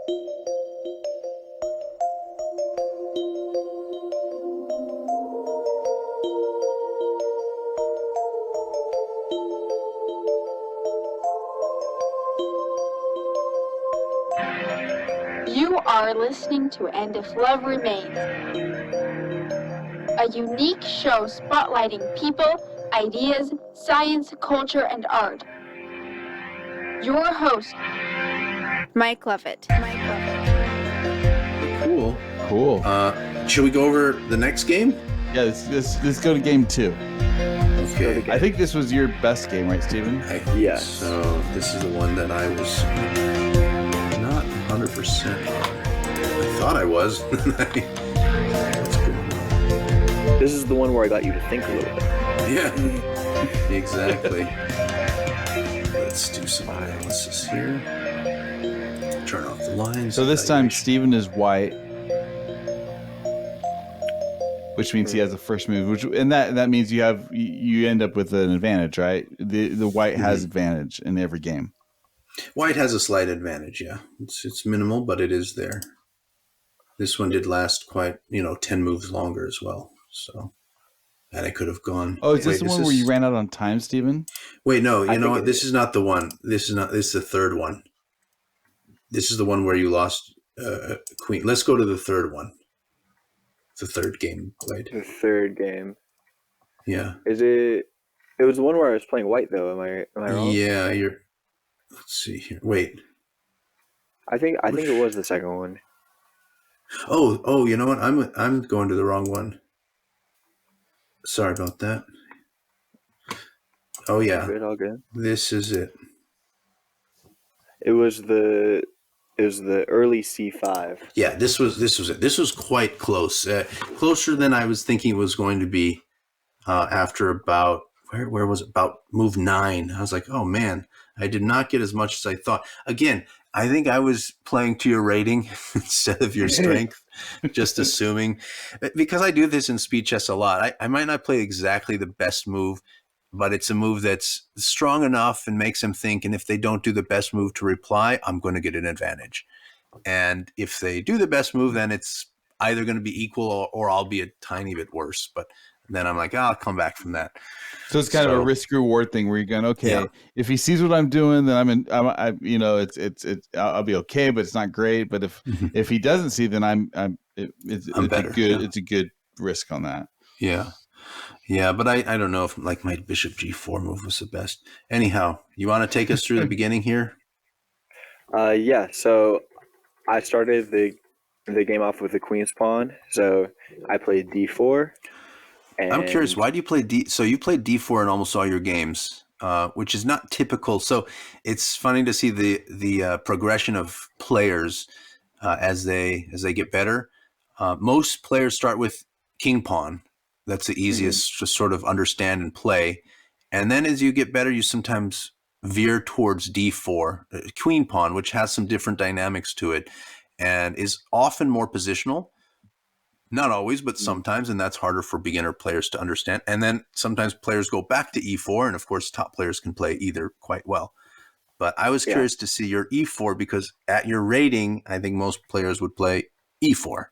You are listening to And If Love Remains, a unique show spotlighting people, ideas, science, culture, and art. Your host, Mike Leavitt. Cool. Should we go over the next game? Yeah, let's go to game 2. Okay. I think this was your best game, right, Stephen? Yes. So this is the one that I was not 100% on. I thought I was. What's going on? This is the one where I got you to think a little bit. Yeah, exactly. Let's do some analysis here. Turn off the lines. So this time, Stephen is white, which means he has the first move. And that means you end up with an advantage, right? The white has advantage in every game. White has a slight advantage, yeah. It's minimal, but it is there. This one did last quite, 10 moves longer as well. So, and it could have gone. Oh, is this the one where you ran out on time, Stephen? Wait, no, you know what? This is not the one. This is the third one. This is the one where you lost queen. Let's go to the third one. The third game played. The third game. Yeah. Is it? It was the one where I was playing white, though. Am I wrong? Yeah, Let's see here. Wait. I think it was the second one. Oh, you know what? I'm going to the wrong one. Sorry about that. Oh yeah. All good. This is it. It was the early C5. Yeah, this was it. This was quite close. Closer than I was thinking it was going to be. After about where was it? About move 9. I was like, oh man, I did not get as much as I thought. Again, I think I was playing to your rating instead of your strength, just assuming. Because I do this in speed chess a lot. I might not play exactly the best move, but it's a move that's strong enough and makes them think. And if they don't do the best move to reply, I'm going to get an advantage. And if they do the best move, then it's either going to be equal or I'll be a tiny bit worse. But then I'm like, I'll come back from that. So it's kind of a risk reward thing where you're going, okay, yeah. If he sees what I'm doing, then I'll be okay, but it's not great. But if he doesn't see, then it's better. It's a good risk on that. Yeah. Yeah. But I don't know if like my bishop G4 move was the best. Anyhow, you want to take us through the beginning here? Yeah. So I started the game off with the queen's pawn. So I played D4. And I'm curious, why do you play D? So you played D4 in almost all your games, which is not typical. So it's funny to see the progression of players as they get better. Most players start with king pawn. That's the easiest to sort of understand and play. And then as you get better, you sometimes veer towards D4, queen pawn, which has some different dynamics to it and is often more positional. Not always, but sometimes, and that's harder for beginner players to understand. And then sometimes players go back to E4, and of course, top players can play either quite well. But I was curious to see your E4 because at your rating, I think most players would play E4.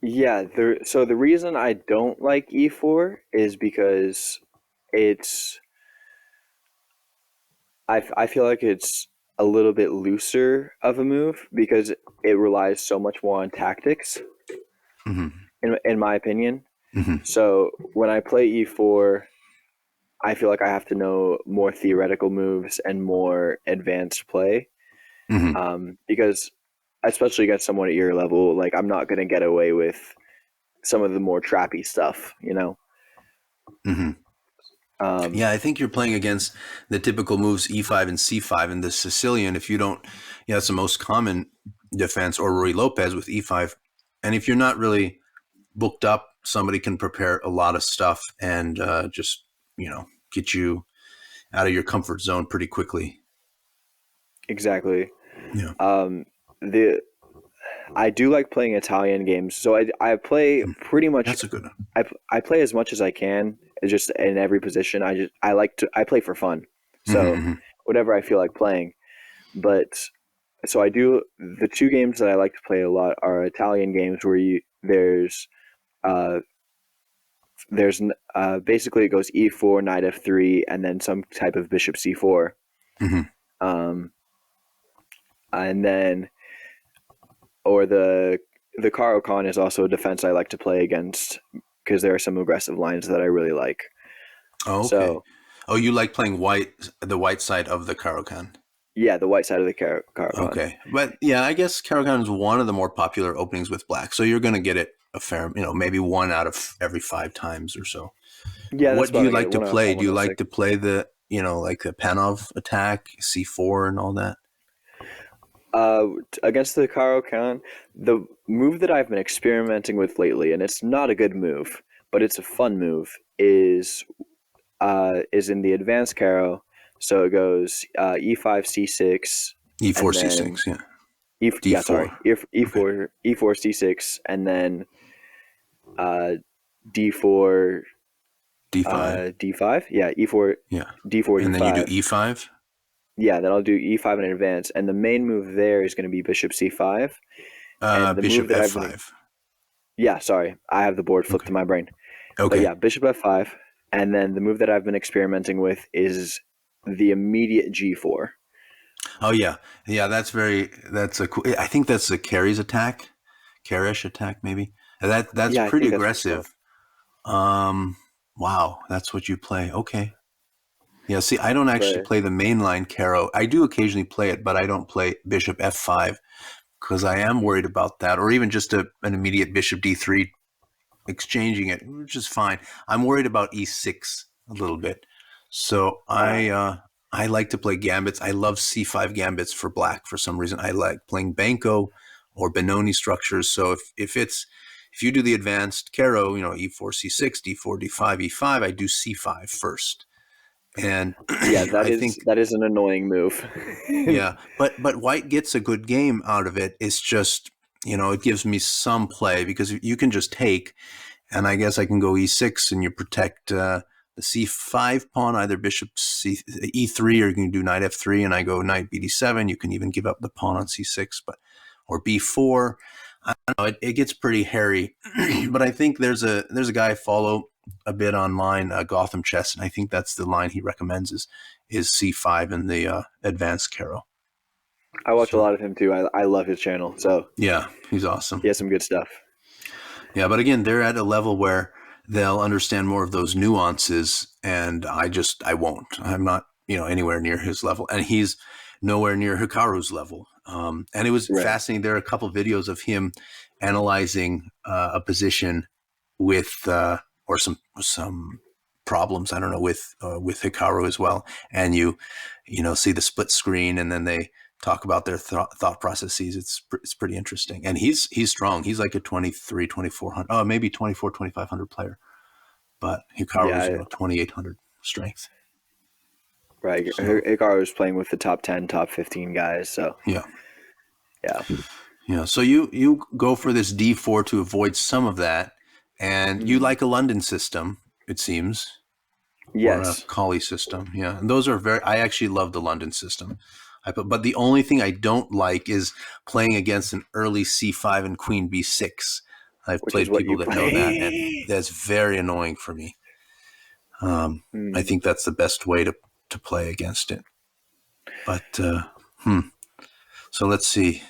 Yeah, so the reason I don't like E4 is because I feel like it's a little bit looser of a move because it relies so much more on tactics, in my opinion. So when I play E4, I feel like I have to know more theoretical moves and more advanced play, because especially against someone at your level, like I'm not going to get away with some of the more trappy stuff, Yeah, I think you're playing against the typical moves E5 and C5 in the Sicilian. If you don't, that's the most common defense, or Ruy Lopez with E5. And if you're not really booked up, somebody can prepare a lot of stuff and just, get you out of your comfort zone pretty quickly. Exactly. Yeah. I do like playing Italian games, so I play pretty much. That's a good one. I play as much as I can, just in every position. I play for fun, so whatever I feel like playing. But so I do the two games that I like to play a lot are Italian games where uh, basically it goes e4, knight f3, and then some type of bishop c4. Mm-hmm. And then, or the Caro-Kann is also a defense I like to play against because there are some aggressive lines that I really like. Oh, okay. So, you like playing the white side of the Caro-Kann. yeah, the white side of the Caro-Kann. Okay. But yeah, I guess Caro-Kann is one of the more popular openings with black. So you're going to get it a fair, maybe one out of every 5 times or so. Yeah, What do you like to one out of play? 5, Do you 106. like to play the, like the Panov attack, C4 and all that? Against the Caro-Kann, the move that I've been experimenting with lately, and it's not a good move, but it's a fun move, is in the advanced Caro. So it goes e5, c6, E4, and C6, then yeah. E4, yeah, sorry, E4, Okay. E4, C6, and then D4, D5. D5, yeah, E4, Yeah. D4, And D5. then you do E5? Yeah, then I'll do E5 in advance, and the main move there is going to be bishop C5, and the Bishop move that I've been, F5. yeah, sorry, I have the board flipped Okay. in my brain, but Okay. yeah, bishop F5, and then the move that I've been experimenting with is the immediate G4. Oh yeah, yeah. That's a cool. I think that's the Carey's attack, Karish attack, maybe. That's Yeah, I pretty think that's what it's called. aggressive. Wow, that's what you play. Okay. Yeah. See, I don't actually But play the mainline Caro. I do occasionally play it, but I don't play Bishop F5 because I am worried about that, or even just an immediate Bishop D3 exchanging it, which is fine. I'm worried about E6 a little bit. So I like to play gambits. I love C5 gambits for black for some reason. I like playing Banco or Benoni structures. So if you do the advanced Caro, E4, C6, D4, D5, E5, I do C5 first. And yeah, I think that is an annoying move. yeah, but white gets a good game out of it. It's just, it gives me some play because you can just take, and I guess I can go E6 and you protect the C5 pawn, either bishop E3, or you can do knight F3 and I go knight BD7. You can even give up the pawn on C6, or B4. I don't know. It gets pretty hairy, but I think there's a guy I follow a bit online, Gotham Chess, and I think that's the line he recommends is C5 in the advanced Caro. I watch a lot of him too. I love his channel. So yeah, he's awesome. He has some good stuff. Yeah, but again, they're at a level where they'll understand more of those nuances, and I won't. I'm not, anywhere near his level, and he's nowhere near Hikaru's level. And it was fascinating. There are a couple of videos of him analyzing a position with or some problems. I don't know with Hikaru as well, and you see the split screen, and then they talk about their thought processes. It's pretty interesting, and he's strong. He's like a 23, 2400, maybe 24, 2500 player, but Hikaru's 2800 strength. Right, so, Hikaru is playing with the top 10, top 15 guys. So yeah. Yeah. So you go for this D4 to avoid some of that, and you like a London system, it seems. Yes. Or a Colley system. Yeah. And those are I actually love the London system. But the only thing I don't like is playing against an early C5 and Queen B6. I've played people that know that, and that's very annoying for me. I think that's the best way to play against it. But so let's see.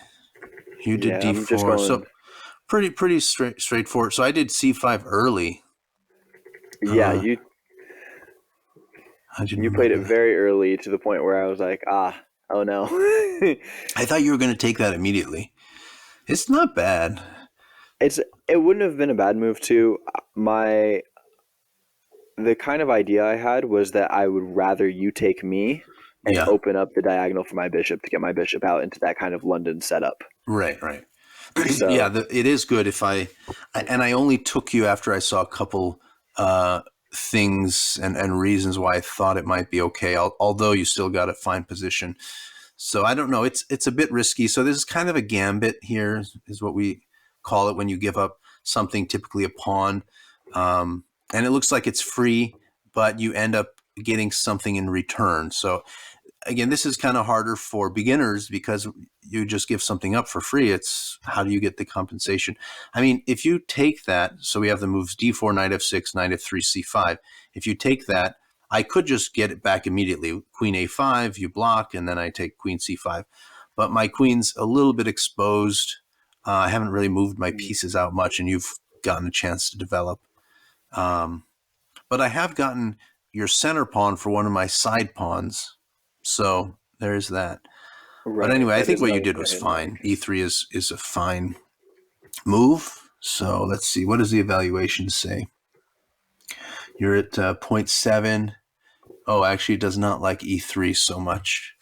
You did D4, so pretty straightforward. So I did C5 early. Yeah, you played it very early to the point where I was like, oh no. I thought you were going to take that immediately. It's not bad. It wouldn't have been a bad move too. The kind of idea I had was that I would rather you take me and open up the diagonal for my bishop to get my bishop out into that kind of London setup. Right. So, yeah, it is good if I only took you after I saw a couple things and reasons why I thought it might be okay, although you still got a fine position. So I don't know. It's a bit risky. So this is kind of a gambit here is what we call it when you give up something, typically a pawn. And it looks like it's free, but you end up getting something in return. So again, this is kind of harder for beginners because you just give something up for free. It's how do you get the compensation? I mean, if you take that, so we have the moves d4, knight f6, knight f3, c5. If you take that, I could just get it back immediately. Queen a5, you block, and then I take queen c5. But my queen's a little bit exposed. I haven't really moved my pieces out much, and you've gotten a chance to develop. But I have gotten your center pawn for one of my side pawns. So there's that. Right. But anyway, I That think is what you another did was good fine. hit. E3 is a fine move. So let's see. What does the evaluation say? You're at 0.7. Oh, actually, it does not like E3 so much.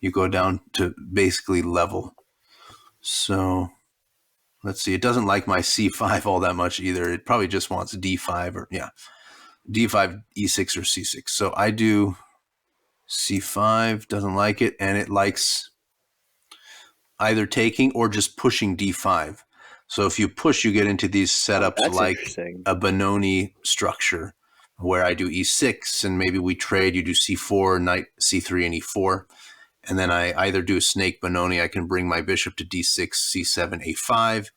You go down to basically level. So let's see. It doesn't like my C5 all that much either. It probably just wants D5 or, yeah, D5, E6, or C6. So I do C5, doesn't like it, and it likes either taking or just pushing D5. So if you push, you get into these setups like a Benoni structure where I do E6 and maybe we trade. You do C4, knight C3, and E4. And then I either do a snake Benoni. I can bring my bishop to D6, C7, A5,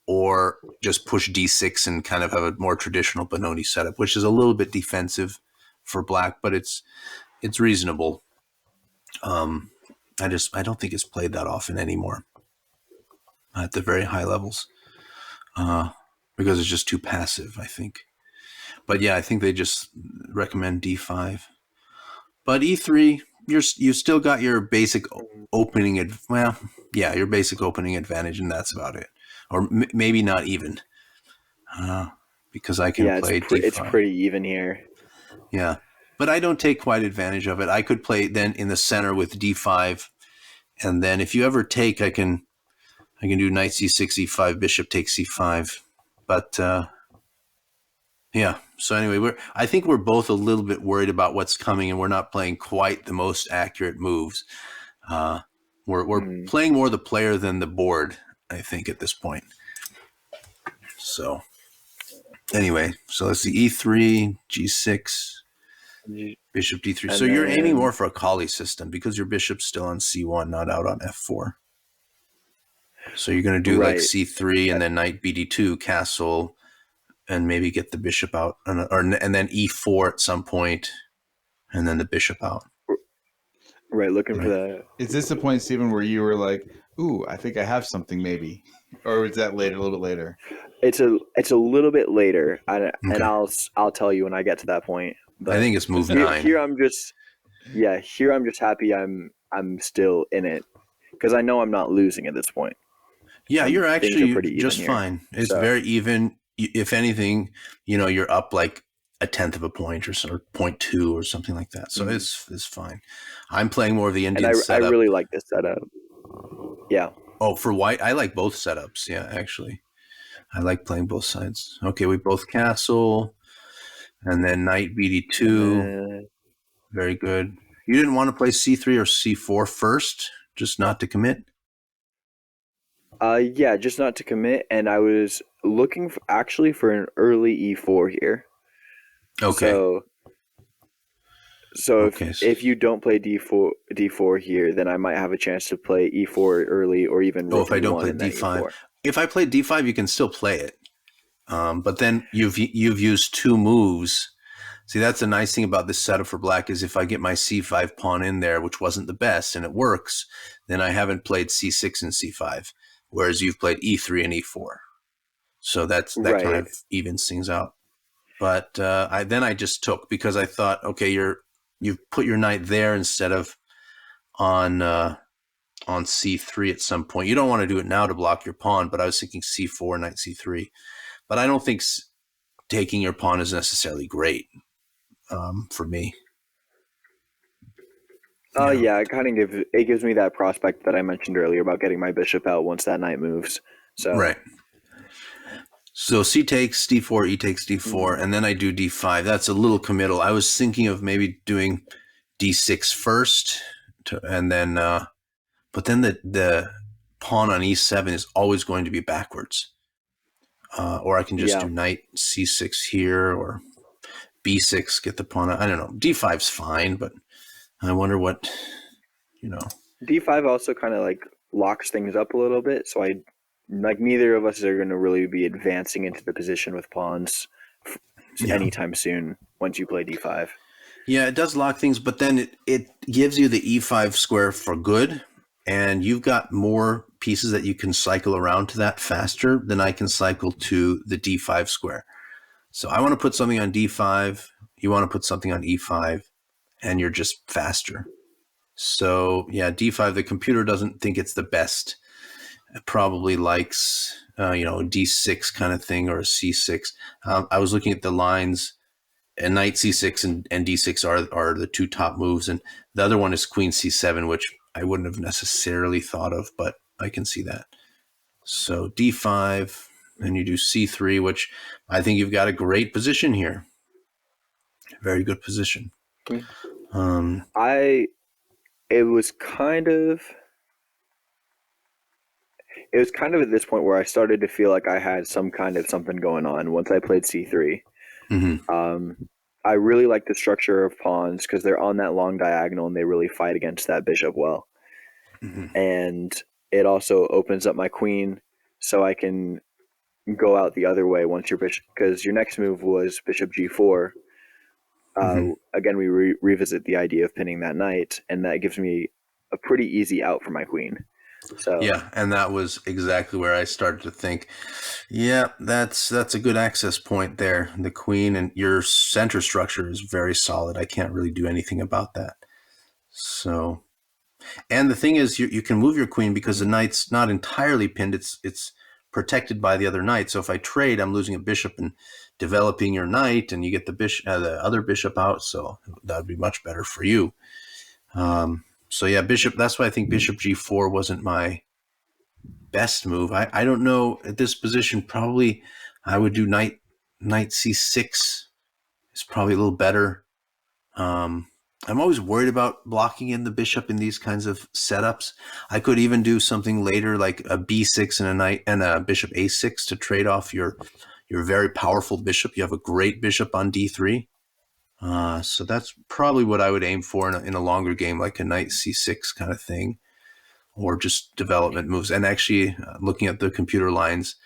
or just push D6 and kind of have a more traditional Benoni setup, which is a little bit defensive for black, but it's reasonable. I don't think it's played that often anymore at the very high levels because it's just too passive, I think. But yeah, I think they just recommend D5. But E3, you still got your basic opening your basic opening advantage, and that's about it. Or maybe not even, because I can play D5. It's pretty even here. Yeah, but I don't take quite advantage of it. I could play then in the center with D5, and then if you ever take, I can do knight C6, E5, bishop takes C5. But yeah. So anyway, I think we're both a little bit worried about what's coming, and we're not playing quite the most accurate moves. We're playing more the player than the board, I think, at this point. So anyway, so let's see, E3, G6, bishop D3. So you're aiming more for a Kali system because your bishop's still on C1, not out on F4. So you're going to do like C3 and then knight BD2, castle, and maybe get the bishop out, and then E4 at some point, and then the bishop out. Right, looking for that. Is this the point, Stephen, where you were like, "Ooh, I think I have something, maybe," or was that later, a little bit later? It's a little bit later, and I'll tell you when I get to that point. But I think it's move 9. Here I'm just happy I'm still in it because I know I'm not losing at this point. Yeah, you're actually just fine. It's very even. If anything, you're up like a tenth of a point or 0.2 or something like that. So it's fine. I'm playing more of the Indian setup. I really like this setup. Yeah. Oh, for white, I like both setups. Yeah, actually. I like playing both sides. Okay, we both castle. And then knight BD2. Very good. You didn't want to play C3 or C4 first, just not to commit? Yeah, just not to commit. And I was looking for an early E4 here. Okay. So if you don't play D4 here, then I might have a chance to play E4 early, or even if I don't play D5. E4. If I play D5, you can still play it, but then you've used 2 moves. See, that's the nice thing about this setup for black is if I get my C5 pawn in there, which wasn't the best, and it works, then I haven't played C6 and C5, whereas you've played E3 and E4. So that kind of evens things out. But I just took because I thought, okay, you've put your knight there instead of on C3 at some point. You don't want to do it now to block your pawn, but I was thinking C4, knight C3. But I don't think taking your pawn is necessarily great for me. Yeah, it gives me that prospect that I mentioned earlier about getting my bishop out once that knight moves. So right. So C takes D4, E takes D4, and then I do D5. That's a little committal. I was thinking of maybe doing D6 first, and then, but then the pawn on E7 is always going to be backwards. Or I can just do knight C6 here, or B6, get the pawn. I don't know. D5's fine, but I wonder what, D5 also kind of like locks things up a little bit. So neither of us are going to really be advancing into the position with pawns anytime soon once you play d5. Yeah, it does lock things, but then it gives you the e5 square for good, and you've got more pieces that you can cycle around to that faster than I can cycle to the d5 square. So I want to put something on d5, you want to put something on e5, and you're just faster. So yeah, d5, the computer doesn't think it's the best. It probably likes, a d6 kind of thing or a c6. I was looking at the lines, and knight c6 and d6 are the two top moves, and the other one is queen c7, which I wouldn't have necessarily thought of, but I can see that. So d5, and you do c3, which I think you've got a great position here. Very good position. It was kind of at this point where I started to feel like I had some kind of something going on once I played c3. I really like the structure of pawns because they're on that long diagonal and they really fight against that bishop well. And it also opens up my queen so I can go out the other way once your bishop, because your next move was bishop g4. Again, we revisit the idea of pinning that knight, and that gives me a pretty easy out for my queen. So yeah, and that was exactly where I started to think, yeah, that's a good access point there, the queen, and your center structure is very solid. I can't really do anything about that. So, and the thing is, you can move your queen because the knight's not entirely pinned. It's protected by the other knight. So if I trade, I'm losing a bishop and developing your knight, and you get the other bishop out. So that would be much better for you. So yeah, bishop. That's why I think bishop g4 wasn't my best move. I don't know at this position. Probably I would do knight c6 is probably a little better. I'm always worried about blocking in the bishop in these kinds of setups. I could even do something later like a b6 and a knight and a bishop a6 to trade off your very powerful bishop. You have a great bishop on d3. So that's probably what I would aim for in a longer game, like a knight c6 kind of thing, or just development moves. And actually, looking at the computer lines,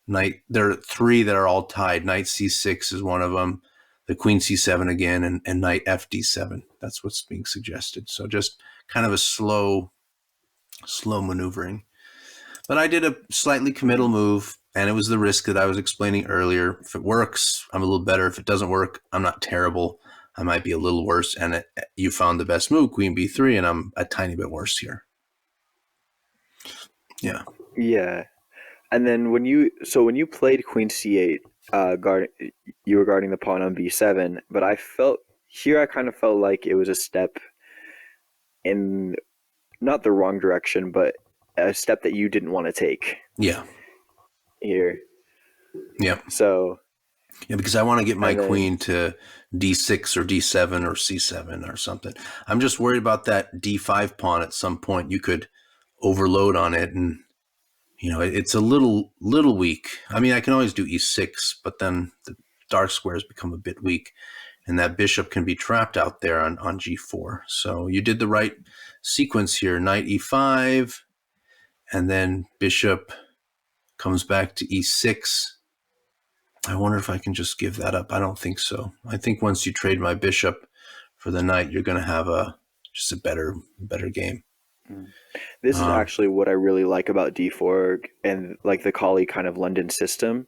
there are three that are all tied. Knight c6 is one of them, the queen c7 again, and knight fd7. That's what's being suggested. So just kind of a slow maneuvering. But I did a slightly committal move, and it was the risk that I was explaining earlier. If it works, I'm a little better. If it doesn't work, I'm not terrible. I might be a little worse. And you found the best move, queen b3, and I'm a tiny bit worse here. Yeah. Yeah. And then when you played queen c8, you were guarding the pawn on b7, but I kind of felt like it was a step in not the wrong direction, but a step that you didn't want to take. Yeah. Here. Yeah. So. Yeah, because I want to get my queen to d6 or d7 or c7 or something. I'm just worried about that d5 pawn at some point. You could overload on it, and it's a little weak. I mean, I can always do e6, but then the dark squares become a bit weak, and that bishop can be trapped out there on g4. So you did the right sequence here. Knight e5, and then bishop comes back to e6. I wonder if I can just give that up. I don't think so. I think once you trade my bishop for the knight, you're going to have just a better game. This is actually what I really like about d4 and like the Kali kind of London system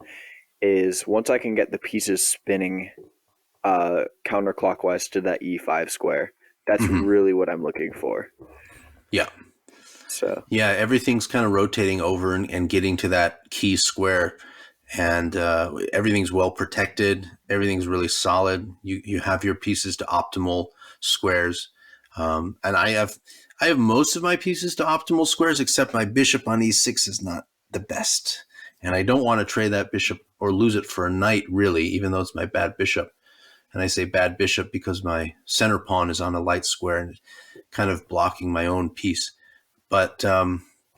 is once I can get the pieces spinning counterclockwise to that e5 square, that's really what I'm looking for. Yeah. So yeah, everything's kind of rotating over and getting to that key square, and everything's well protected. Everything's really solid. You have your pieces to optimal squares, and I have most of my pieces to optimal squares, except my bishop on e6 is not the best, and I don't want to trade that bishop or lose it for a knight, really, even though it's my bad bishop. And I say bad bishop because my center pawn is on a light square and kind of blocking my own piece. But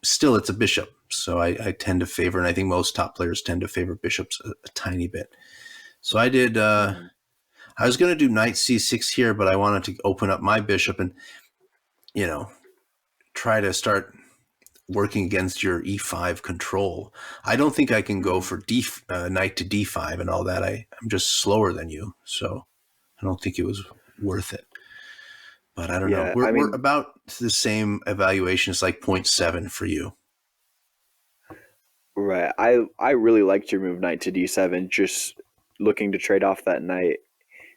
still, it's a bishop. So I tend to favor, and I think most top players tend to favor bishops a tiny bit. So I did, I was going to do knight c6 here, but I wanted to open up my bishop and, try to start working against your e5 control. I don't think I can go for knight to d5 and all that. I'm just slower than you, so I don't think it was worth it. But I don't know. We're about the same evaluation. It's like 0.7 for you. Right. I really liked your move knight to d7, just looking to trade off that knight,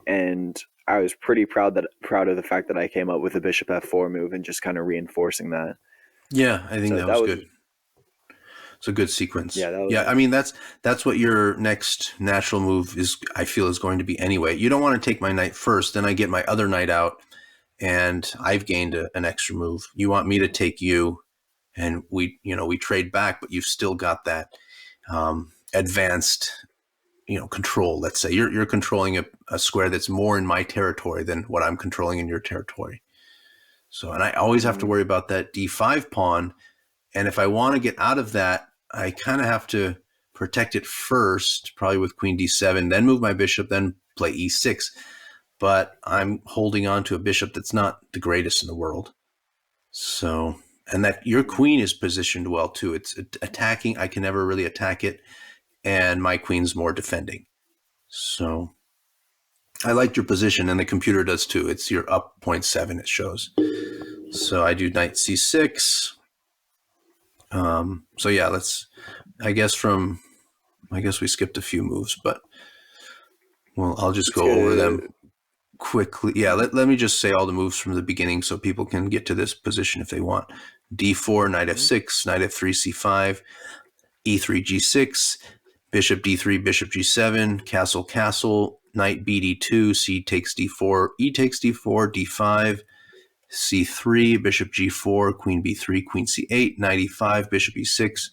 and I was pretty proud of the fact that I came up with a bishop f4 move and just kind of reinforcing that. Yeah, I think that was good. It's a good sequence. Yeah, I mean that's what your next natural move is. I feel is going to be anyway. You don't want to take my knight first, then I get my other knight out, and I've gained an extra move. You want me to take you, and we trade back, but you've still got that advanced control. Let's say you're controlling a square that's more in my territory than what I'm controlling in your territory. So, and I always have to worry about that d5 pawn. And if I want to get out of that, I kind of have to protect it first, probably with queen d7, then move my bishop, then play e6. But I'm holding on to a bishop that's not the greatest in the world. So, and that your queen is positioned well too. It's attacking. I can never really attack it. And my queen's more defending. So I liked your position, and the computer does too. It's your up 0.7, it shows. So I do knight c6. So yeah, I guess we skipped a few moves, but I'll just go over them quickly. Yeah, let me just say all the moves from the beginning so people can get to this position if they want. d4, knight f6, knight f3, c5, e3, g6, bishop d3, bishop g7, castle, castle, knight bd2, c takes d4, e takes d4, d5, c3, bishop g4, queen b3, queen c8, knight e5, bishop e6,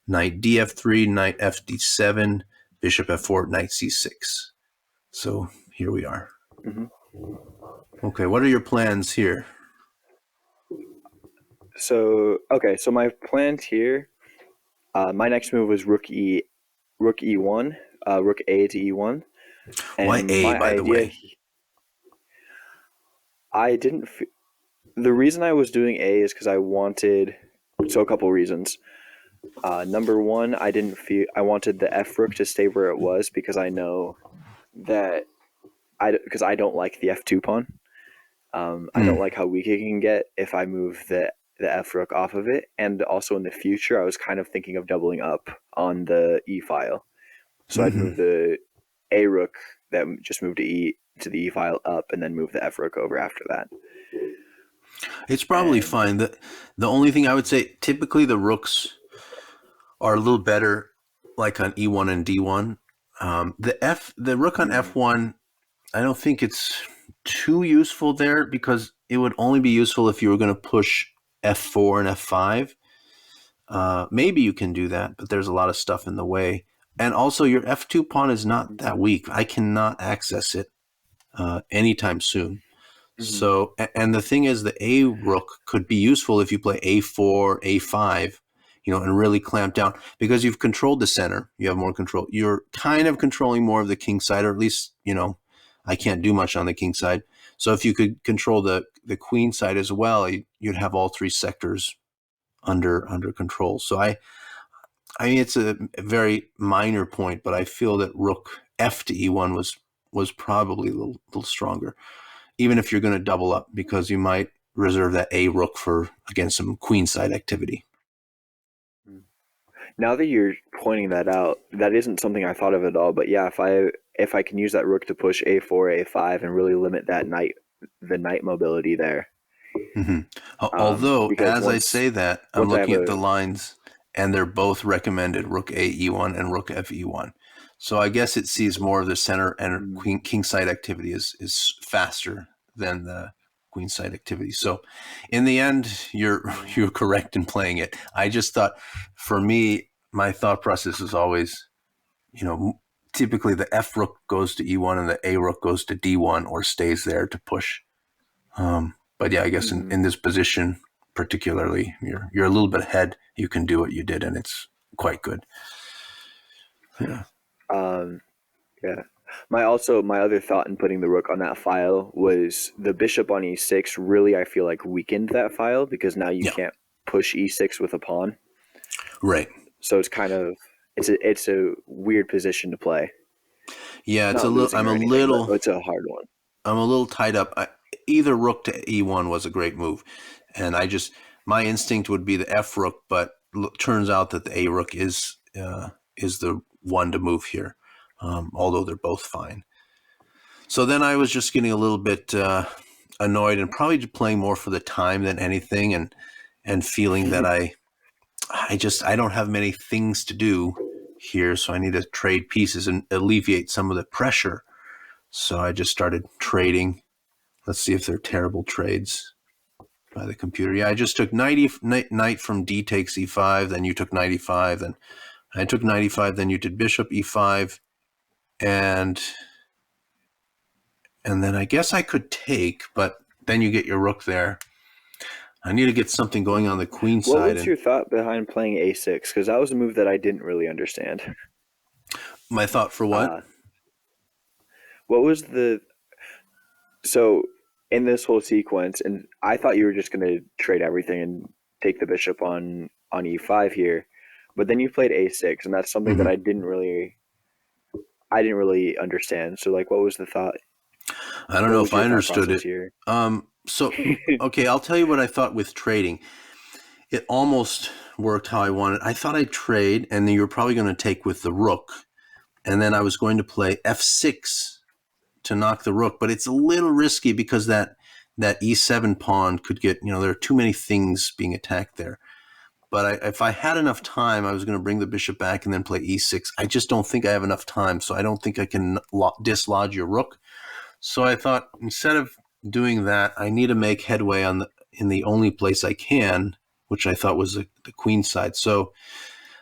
knight df3, knight fd7, bishop f4, knight c6. So here we are. Mm-hmm. Okay, what are your plans here? So my plans here, my next move was rook e1, rook a to e1. And why a, by the way? The reason I was doing a is because I wanted, a couple reasons. Number one, I wanted the f rook to stay where it was, because I know that because I don't like the f2 pawn. I don't like how weak it can get if I move the f rook off of it. And also in the future, I was kind of thinking of doubling up on the e file. So I'd move the a rook that just moved to the e file up, and then move the f rook over after that. It's probably fine. The only thing I would say, typically the rooks are a little better like on e1 and d1. The rook on f1, I don't think it's too useful there, because it would only be useful if you were going to push f4 and f5. Maybe you can do that, but there's a lot of stuff in the way. And also your f2 pawn is not that weak. I cannot access it anytime soon. So, and the thing is, the a rook could be useful if you play a4, a5, and really clamp down, because you've controlled the center. You have more control. You're kind of controlling more of the king side, or at least, I can't do much on the king side. So if you could control the queen side as well, you'd have all three sectors under control. So I mean, it's a very minor point, but I feel that rook f to e1 was probably a little stronger, even if you're going to double up, because you might reserve that a rook for against some queen side activity. Now that you're pointing that out, that isn't something I thought of at all. But yeah, if I can use that rook to push a4, a5, and really limit the knight mobility there. Mm-hmm. Although, as I say that, I'm looking at the lines, and they're both recommended rook a e1 and rook f e1. So I guess it sees more of the center, and king side activity is faster than the queen side activity. So in the end, you're correct in playing it. I just thought, for me, my thought process is always, typically the f rook goes to e1 and the a rook goes to d1 or stays there to push. But yeah, I guess in this position particularly, you're a little bit ahead. You can do what you did, and it's quite good. Yeah. Yeah. My other thought in putting the rook on that file was the bishop on e6 really, I feel like, weakened that file, because now you can't push e6 with a pawn. Right. So it's kind of it's a weird position to play. Yeah, it's Not a little. losing or anything, but it's a hard one. I'm a little tied up. Either rook to e1 was a great move, and my instinct would be the f rook, but turns out that the a rook is the one to move here, although they're both fine. So then I was just getting a little bit annoyed and probably just playing more for the time than anything, and feeling that I don't have many things to do here, so I need to trade pieces and alleviate some of the pressure. So I just started trading. Let's see if they're terrible trades by the computer. Yeah, I just took knight from d takes e5, then you took knight e5, then I took knight e5, then you did bishop e5, and then I guess I could take, but then you get your rook there. I need to get something going on the queen side. What was your thought behind playing a6? Because that was a move that I didn't really understand. My thought for what? What was so in this whole sequence, and I thought you were just going to trade everything and take the bishop on e5 here, but then you played a6, and that's something that I didn't really understand. So like, what was the thought? I don't know if I understood it. Here? So, okay, I'll tell you what I thought with trading. It almost worked how I wanted. I thought I'd trade, and then you were probably going to take with the rook, and then I was going to play f6 to knock the rook, but it's a little risky because that e7 pawn could get, there are too many things being attacked there. But if I had enough time, I was going to bring the bishop back and then play e6. I just don't think I have enough time, so I don't think I can dislodge your rook. So I thought, instead of doing that, I need to make headway in the only place I can, which I thought was the queen side. So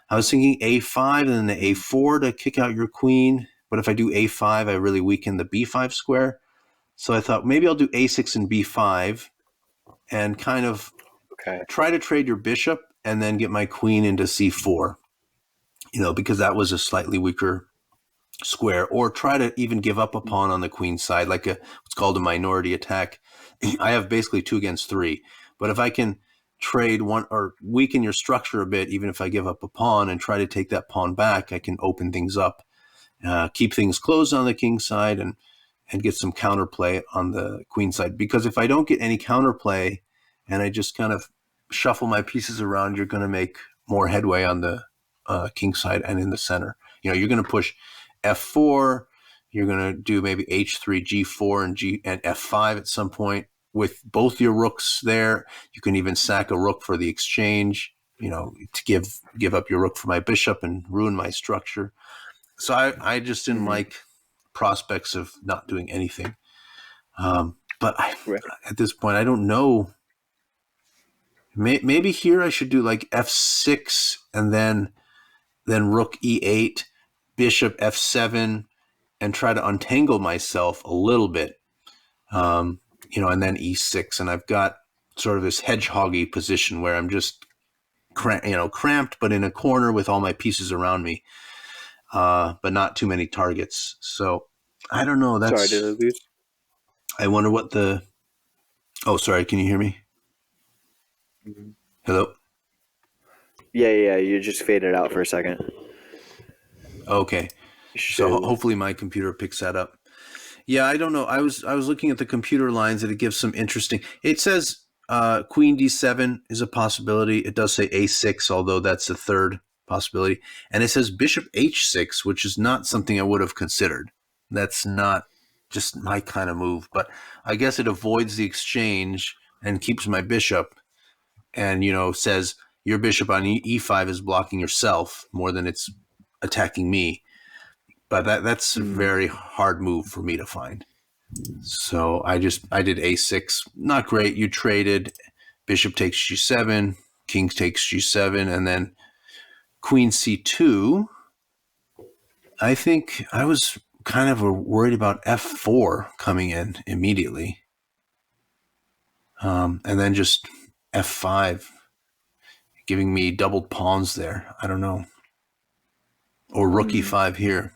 I was thinking a5 and then the a4 to kick out your queen. But if I do a5, I really weaken the b5 square. So I thought maybe I'll do a6 and b5 and kind of try to trade your bishop and then get my queen into c4, because that was a slightly weaker square, or try to even give up a pawn on the queen side, like what's called a minority attack. I have basically 2 against 3, but if I can trade one or weaken your structure a bit, even if I give up a pawn and try to take that pawn back, I can open things up, keep things closed on the king side, and get some counterplay on the queen side. Because if I don't get any counterplay and I just kind of shuffle my pieces around, you're going to make more headway on the king side and in the center. You're going to push f4, you're going to do maybe h3, g4, and f5 at some point with both your rooks there. You can even sack a rook for the exchange, to give up your rook for my bishop and ruin my structure. So I just didn't like prospects of not doing anything. But at this point, I don't know. Maybe here I should do like f6 and then rook e8, bishop f7, and try to untangle myself a little bit, and then e6. And I've got sort of this hedgehoggy position where I'm just cramped, but in a corner with all my pieces around me. But not too many targets. So I don't know. Sorry, did I lose? I wonder what Oh, sorry. Can you hear me? Hello? Yeah. You just faded out for a second. Okay. So hopefully my computer picks that up. Yeah, I don't know. I was looking at the computer lines, and it gives some interesting. It says queen d7 is a possibility. It does say a6, although that's the third possibility. And it says bishop h6, which is not something I would have considered. That's not just my kind of move. But I guess it avoids the exchange and keeps my bishop, and says your bishop on e5 is blocking yourself more than it's attacking me. But that's a very hard move for me to find. So I did a6. Not great. You traded. Bishop takes g7. King takes g7. And then queen c2. I think I was kind of worried about f4 coming in immediately. And then just f5, giving me doubled pawns there. I don't know. Or rook e5 here.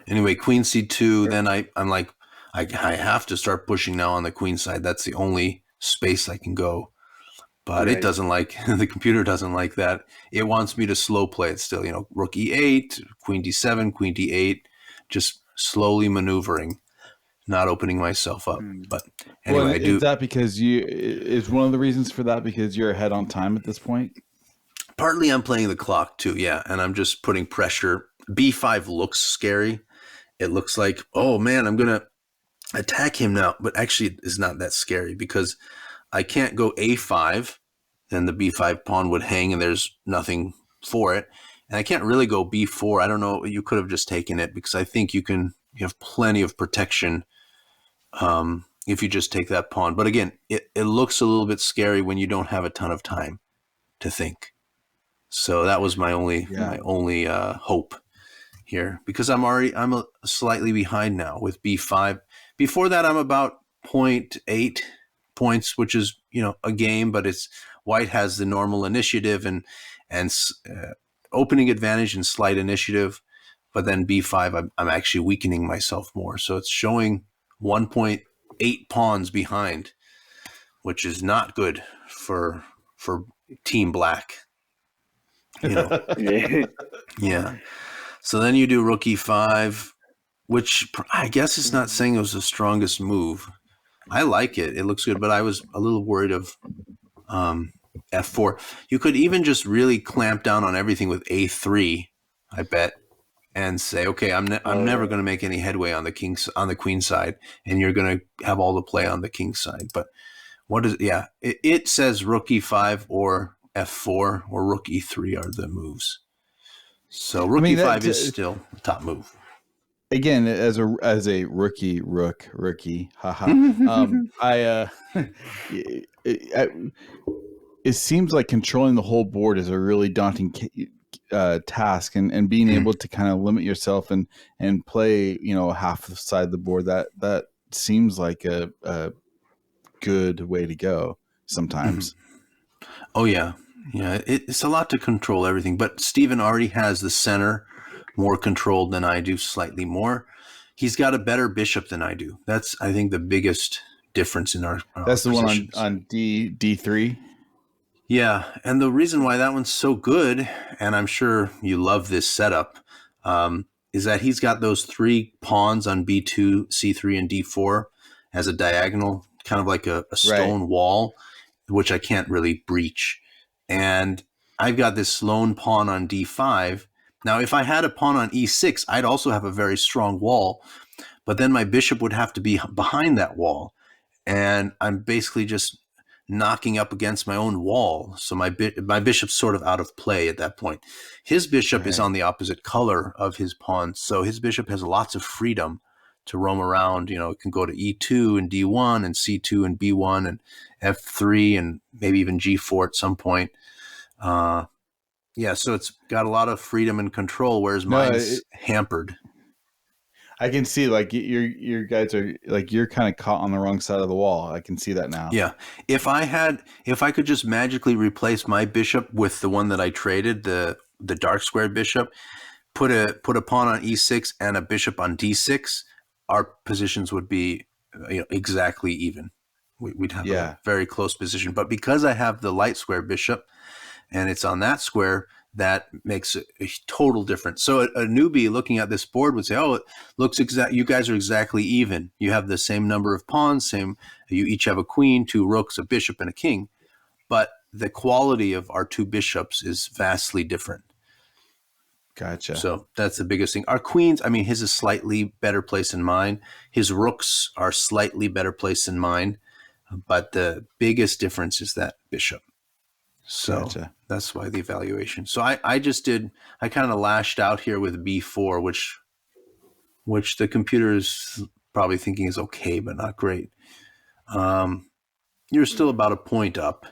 Anyway, queen c2, then I'm like, I have to start pushing now on the queen side. That's the only space I can go. But it doesn't like, the computer doesn't like that. It wants me to slow play it still, rook e8, queen d7, queen d8, just slowly maneuvering, not opening myself up. But anyway, well, I do. Is that because is one of the reasons for that because you're ahead on time at this point? Partly I'm playing the clock too, yeah, and I'm just putting pressure. B5 looks scary. It looks like, oh man, I'm going to attack him now, but actually it's not that scary because I can't go a5, then the b5 pawn would hang and there's nothing for it. And I can't really go b4. I don't know, you could have just taken it because I think you have plenty of protection if you just take that pawn. But again, it looks a little bit scary when you don't have a ton of time to think. So that was my only hope here, because I'm slightly behind now with b5. Before that, I'm about 0.8 points, which is a game, but it's white has the normal initiative and opening advantage and slight initiative, but then b5 I'm actually weakening myself more, so it's showing 1.8 pawns behind, which is not good for Team Black. Yeah. So then you do rook e5, which I guess it's not saying it was the strongest move. I like it. It looks good, but I was a little worried of f4. You could even just really clamp down on everything with a3, I bet, and say, okay, I'm never going to make any headway on the queen side, and you're going to have all the play on the king side. But it says rook e5 or f4 or rook e3 are the moves. So rook e5 is still the top move. Again, as a rookie, haha. It seems like controlling the whole board is a really daunting task, and being able to kind of limit yourself and play, half the side of the board, that seems like a good way to go sometimes. Oh yeah. Yeah, it's a lot to control everything, but Stephen already has the center more controlled than I do, slightly more. He's got a better bishop than I do. That's, I think, the biggest difference in our That's the positions. One on D3. Yeah, and the reason why that one's so good, and I'm sure you love this setup, is that he's got those 3 pawns on B2, C3, and D4 as a diagonal, kind of like a stone wall, which I can't really breach. And I've got this lone pawn on d5. Now, if I had a pawn on e6, I'd also have a very strong wall, but then my bishop would have to be behind that wall. And I'm basically just knocking up against my own wall. So my bishop's sort of out of play at that point. His bishop is on the opposite color of his pawn. So his bishop has lots of freedom to roam around. It can go to e2 and d1 and c2 and b1 and f3 and maybe even g4 at some point. So it's got a lot of freedom and control, whereas mine's hampered. I can see like your guys are like you're kind of caught on the wrong side of the wall. I can see that now. Yeah. If I could just magically replace my bishop with the one that I traded, the dark squared bishop, put a pawn on e6 and a bishop on d6, our positions would be exactly even. We'd have a very close position. But because I have the light square bishop and it's on that square, that makes a total difference. So a newbie looking at this board would say, oh, it looks you guys are exactly even. You have the same number of pawns, you each have a queen, 2 rooks, a bishop, and a king. But the quality of our 2 bishops is vastly different. Gotcha. So that's the biggest thing. Our queens, his is slightly better place than mine. His rooks are slightly better place than mine. But the biggest difference is that bishop. So that's why the evaluation. So I kind of lashed out here with b4, which the computer is probably thinking is okay, but not great. You're still about a point up.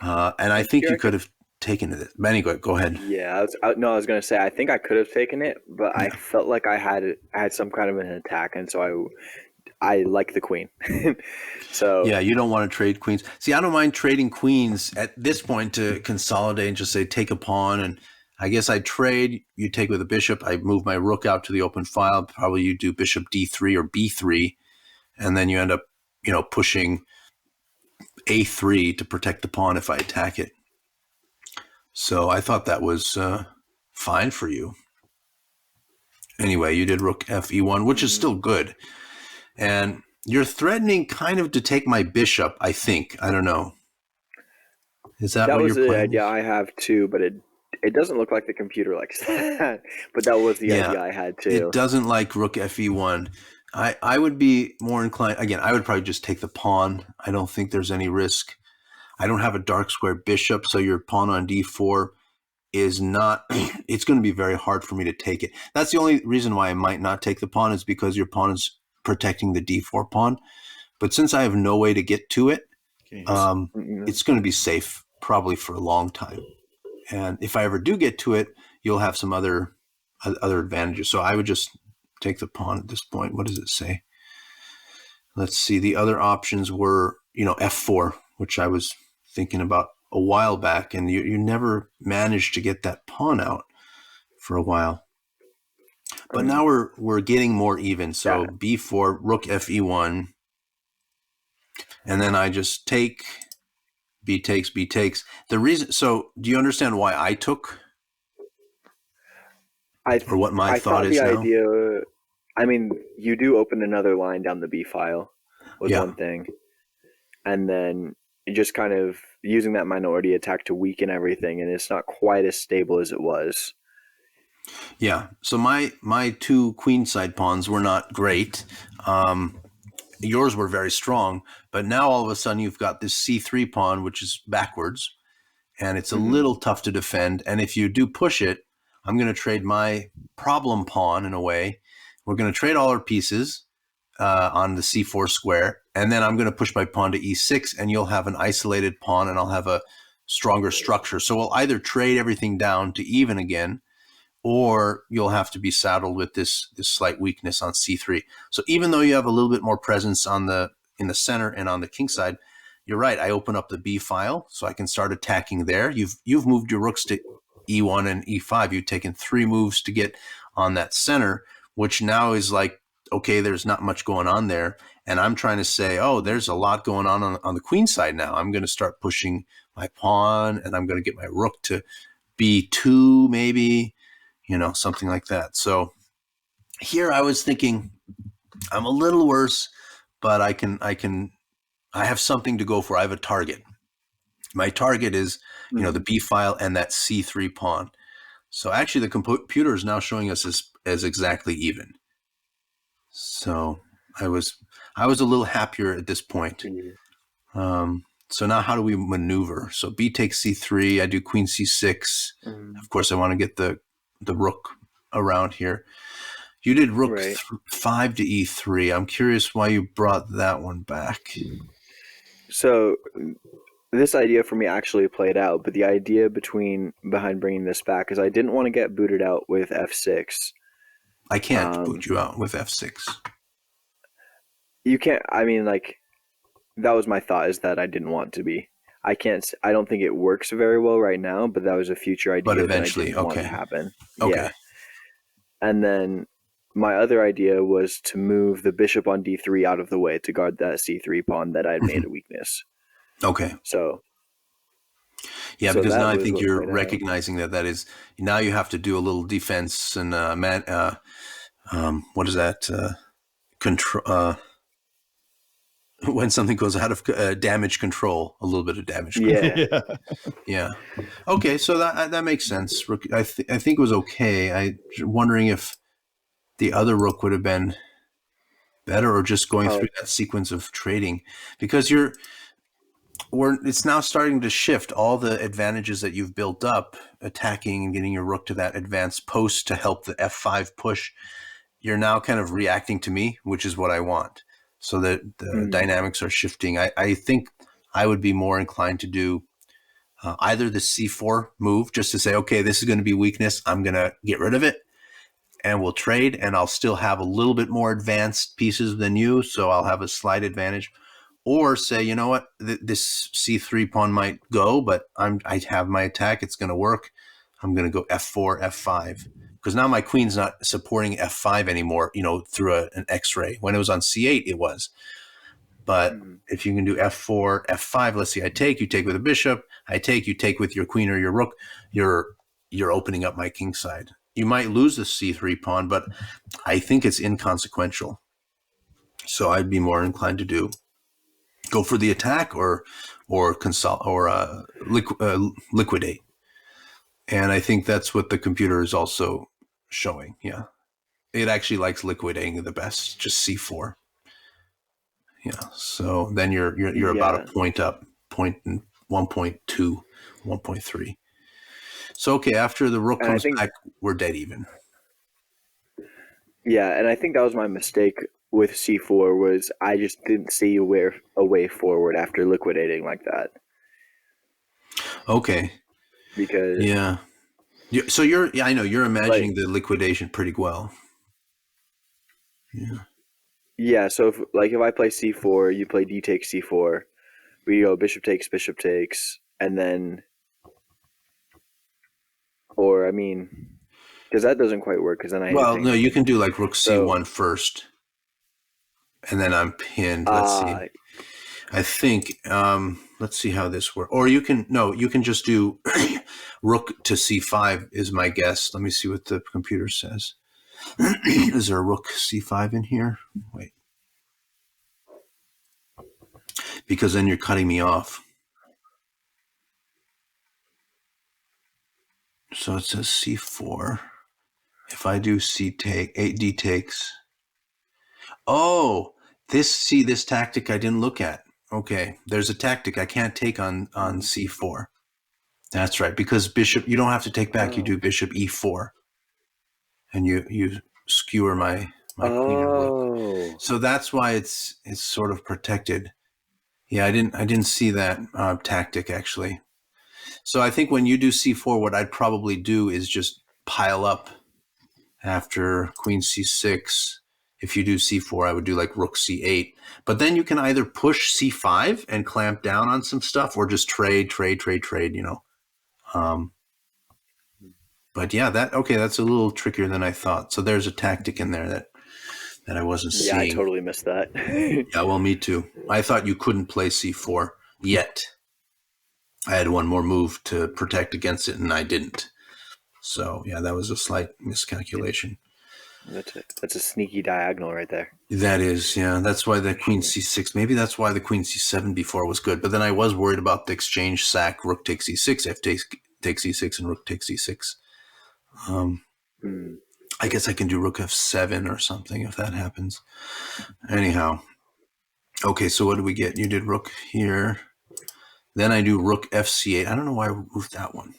And I think you could have taken it. Benny, go ahead. Yeah, I was going to say, I think I could have taken it, but I felt like I had some kind of an attack, and so I like the queen. So yeah, you don't want to trade queens. See, I don't mind trading queens at this point to consolidate and just say take a pawn. And I guess I trade. You take with a bishop. I move my rook out to the open file. Probably you do bishop d3 or b3, and then you end up, pushing a3 to protect the pawn if I attack it. So I thought that was fine for you. Anyway, you did rook fe1, which is still good. And you're threatening kind of to take my bishop, I think. I don't know. Is that what you're playing? That was the idea I have too, but it doesn't look like the computer likes that. But that was the idea I had too. It doesn't like rook fe1. I would be more inclined, again, I would probably just take the pawn. I don't think there's any risk. I don't have a dark square bishop, so your pawn on d4 is not, it's going to be very hard for me to take it. That's the only reason why I might not take the pawn, is because your pawn is protecting the d4 pawn. But since I have no way to get to it, it's going to be safe probably for a long time. And if I ever do get to it, you'll have some other advantages. So I would just take the pawn at this point. What does it say? Let's see. The other options were, f4, which I was thinking about a while back, and you never managed to get that pawn out for a while. But now we're getting more even. So b4, rook fe1, and then I just take, b takes, b takes. The reason. So do you understand why I took? Or what my thought is now? Idea, I mean, you do open another line down the b file was one thing, and then just kind of using that minority attack to weaken everything, and it's not quite as stable as it was. Yeah. So my two queenside pawns were not great. Yours were very strong, but now all of a sudden you've got this c3 pawn, which is backwards, and it's a little tough to defend. And if you do push it, I'm going to trade my problem pawn in a way. We're going to trade all our pieces on the c4 square, and then I'm going to push my pawn to e6, and you'll have an isolated pawn, and I'll have a stronger structure. So we'll either trade everything down to even again, or you'll have to be saddled with this slight weakness on c3. So even though you have a little bit more presence in the center and on the king side, you're right. I open up the b file, so I can start attacking there. You've moved your rooks to e1 and e5. You've taken 3 moves to get on that center, which now is like, okay, there's not much going on there. And I'm trying to say, oh, there's a lot going on the queen side now. I'm going to start pushing my pawn, and I'm going to get my rook to b2 maybe, something like that. So here I was thinking I'm a little worse, but I have something to go for. I have a target. My target is, the b file and that c3 pawn. So actually the computer is now showing us as exactly even. So I was a little happier at this point. So now how do we maneuver? So b takes c3. I do queen c6. Of course, I want to get the rook around here. You did rook 5 to e3. I'm curious why you brought that one back. So this idea for me actually played out, but the idea behind bringing this back is I didn't want to get booted out with f6. I can't boot you out with f6. You can't. I mean, that was my thought, is that I didn't want to be. I don't think it works very well right now, but that was a future idea. But eventually, that I didn't want to happen. Okay. Yeah. And then my other idea was to move the bishop on d3 out of the way to guard that c3 pawn that I had made a weakness. Okay. So. Yeah, because now I think you're recognizing that is, now you have to do a little defense and what is that? Control. When something goes out of damage control, a little bit of damage control. Yeah. Okay, so that makes sense. I think it was okay. I'm wondering if the other rook would have been better, or just going through that sequence of trading, because it's now starting to shift all the advantages that you've built up, attacking and getting your rook to that advanced post to help the f5 push. You're now kind of reacting to me, which is what I want. So that the dynamics are shifting. I think I would be more inclined to do either the c4 move, just to say, okay, this is going to be weakness. I'm going to get rid of it, and we'll trade, and I'll still have a little bit more advanced pieces than you, so I'll have a slight advantage. Or say, you know what, this c3 pawn might go, but I have my attack. It's going to work. I'm going to go f4, f5. Because now my queen's not supporting f5 anymore, through an x-ray. When it was on c8, it was. But if you can do f4, f5, let's see, I take, you take with a bishop, I take, you take with your queen or your rook, you're opening up my king side. You might lose the c3 pawn, but I think it's inconsequential. So I'd be more inclined to go for the attack or liquidate. And I think that's what the computer is also showing. Yeah. It actually likes liquidating the best, just c4. Yeah. So then you're about a point up, 1.2, 1.3. So, okay, after the rook comes back, we're dead even. Yeah, and I think that was my mistake with c4 was I just didn't see a way forward after liquidating like that. Okay. Because so I know you're imagining the liquidation pretty well. Yeah. Yeah, so if I play c4, you play d takes c4, we go bishop takes, and then, or I mean, because that doesn't quite work. Because then you can do like rook c1 first, and then I'm pinned. Let's see. I think let's see how this works. Or you can just do rook to c5 is my guess. Let me see what the computer says. Is there a rook c5 in here? Wait. Because then you're cutting me off. So it says c4. If I do d takes. Oh, this tactic I didn't look at. Okay, there's a tactic I can't take on c4. That's right, because bishop, you don't have to take back. You do bishop e4, and you skewer my queen and rook. So that's why it's sort of protected. Yeah, I didn't see that tactic actually. So I think when you do c4, what I'd probably do is just pile up after queen c6. If you do c4, I would do like rook c8. But then you can either push c5 and clamp down on some stuff, or just trade. But yeah, that's a little trickier than I thought. So there's a tactic in there that I wasn't seeing. Yeah, I totally missed that. Yeah, well, me too. I thought you couldn't play c4 yet. I had one more move to protect against it, and I didn't. So yeah, that was a slight miscalculation. That's a sneaky diagonal right there. That is, yeah. That's why the queen c6. Maybe that's why the queen c7 before was good. But then I was worried about the exchange sack. Rook takes e6, f takes e6, and rook takes e6. I guess I can do rook f7 or something if that happens. Anyhow, okay. So what do we get? You did rook here. Then I do rook fc8. I don't know why I moved that one,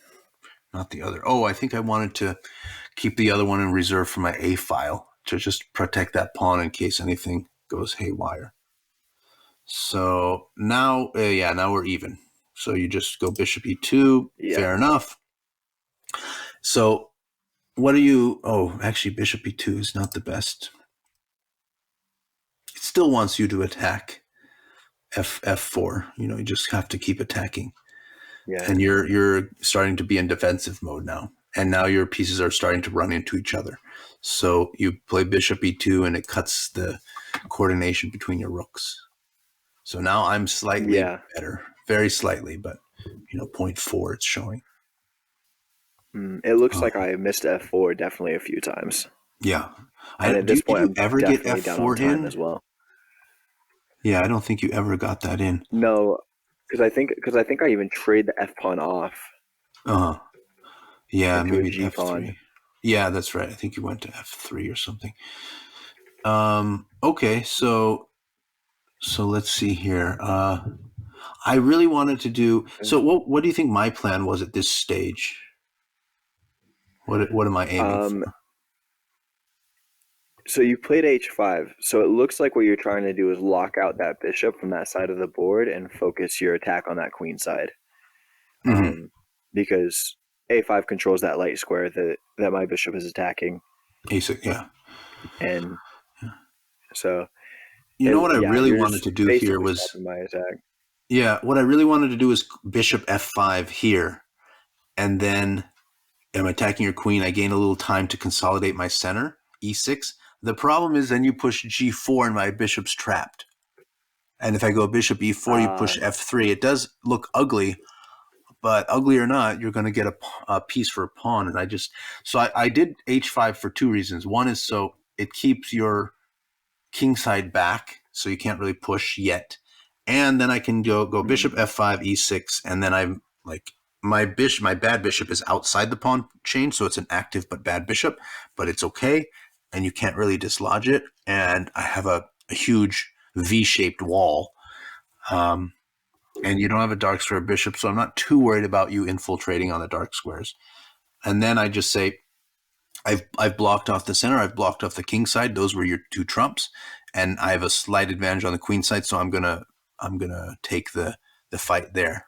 not the other. Oh, I think I wanted to keep the other one in reserve for my A file to just protect that pawn in case anything goes haywire. So now, now we're even. So you just go bishop e2. Yeah. Fair enough. So what do you... Oh, actually, bishop e2 is not the best. It still wants you to attack f4. You just have to keep attacking. Yeah. And you're starting to be in defensive mode now. And now your pieces are starting to run into each other. So you play bishop e2, and it cuts the coordination between your rooks. So now I'm slightly better. Very slightly, but 0.4 it's showing. It looks like I missed f4 definitely a few times. Yeah. And at this point, did you ever get f4 in as well? Yeah, I don't think you ever got that in. No, because I think I even trade the f pawn off. Yeah, maybe f3. Pawn. Yeah, that's right. I think you went to f3 or something. Okay, so let's see here. I really wanted to do. So what do you think my plan was at this stage? What am I aiming for? So you played h5. So it looks like what you're trying to do is lock out that bishop from that side of the board and focus your attack on that queen side. Because a5 controls that light square that my bishop is attacking. A6, yeah. And so... what I really wanted to do here was... my attack. Yeah, what I really wanted to do is bishop f5 here. And then I'm attacking your queen. I gain a little time to consolidate my center, e6. The problem is then you push g4 and my bishop's trapped. And if I go bishop e4, you push f3. It does look ugly, but ugly or not, you're going to get a piece for a pawn. And I did h5 for two reasons. One is so it keeps your king side back, so you can't really push yet. And then I can go bishop f5, e6, and then I'm like my bad bishop is outside the pawn chain, so it's an active but bad bishop, but it's okay, and you can't really dislodge it. And I have a huge V-shaped wall, and you don't have a dark square bishop, so I'm not too worried about you infiltrating on the dark squares. And then I just say, I've blocked off the center, I've blocked off the king side. Those were your two trumps, and I have a slight advantage on the queen side, so I'm gonna take the fight there.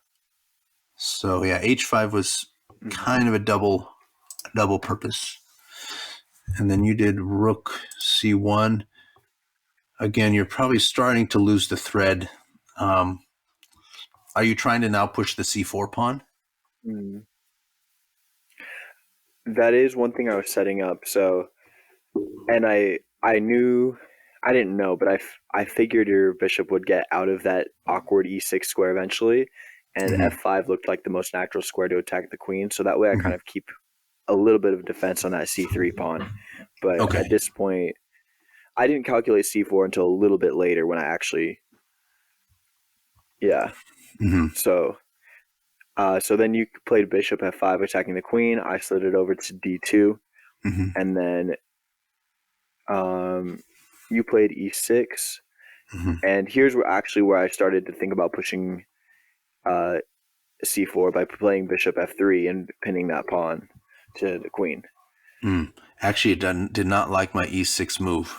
So yeah, h5 was kind of a double purpose. And then you did rook c1. Again, you're probably starting to lose the thread. Are you trying to now push the c4 pawn? That is one thing I was setting up. So, and I didn't know, but I figured your bishop would get out of that awkward e6 square eventually, and f5 looked like the most natural square to attack the queen. So that way I kind of keep a little bit of defense on that c3 pawn. But at this point, I didn't calculate c4 until a little bit later when I actually, So then you played bishop f5 attacking the queen. I slid it over to d2, and then you played e6, and here's where I started to think about pushing c4 by playing bishop f3 and pinning that pawn to the queen. Actually, it did not like my e6 move.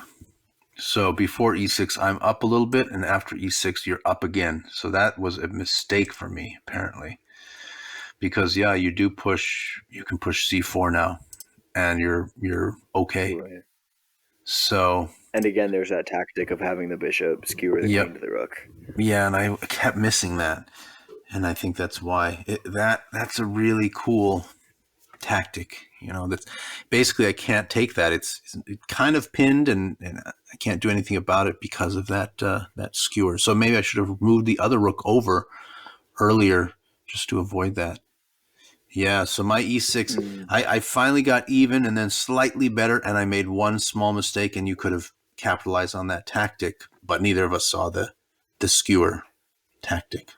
So before e6, I'm up a little bit, and after e6, you're up again. So that was a mistake for me, apparently. Because you can push c4 now, and you're okay. Right. So, and again, there's that tactic of having the bishop skewer the queen to the rook. Yeah, and I kept missing that, and I think that's why that's a really cool tactic. That's basically I can't take that. It's kind of pinned, and I can't do anything about it because of that skewer. So maybe I should have moved the other rook over earlier just to avoid that. Yeah, so my e6, I finally got even and then slightly better, and I made one small mistake, and you could have capitalized on that tactic, but neither of us saw the skewer tactic.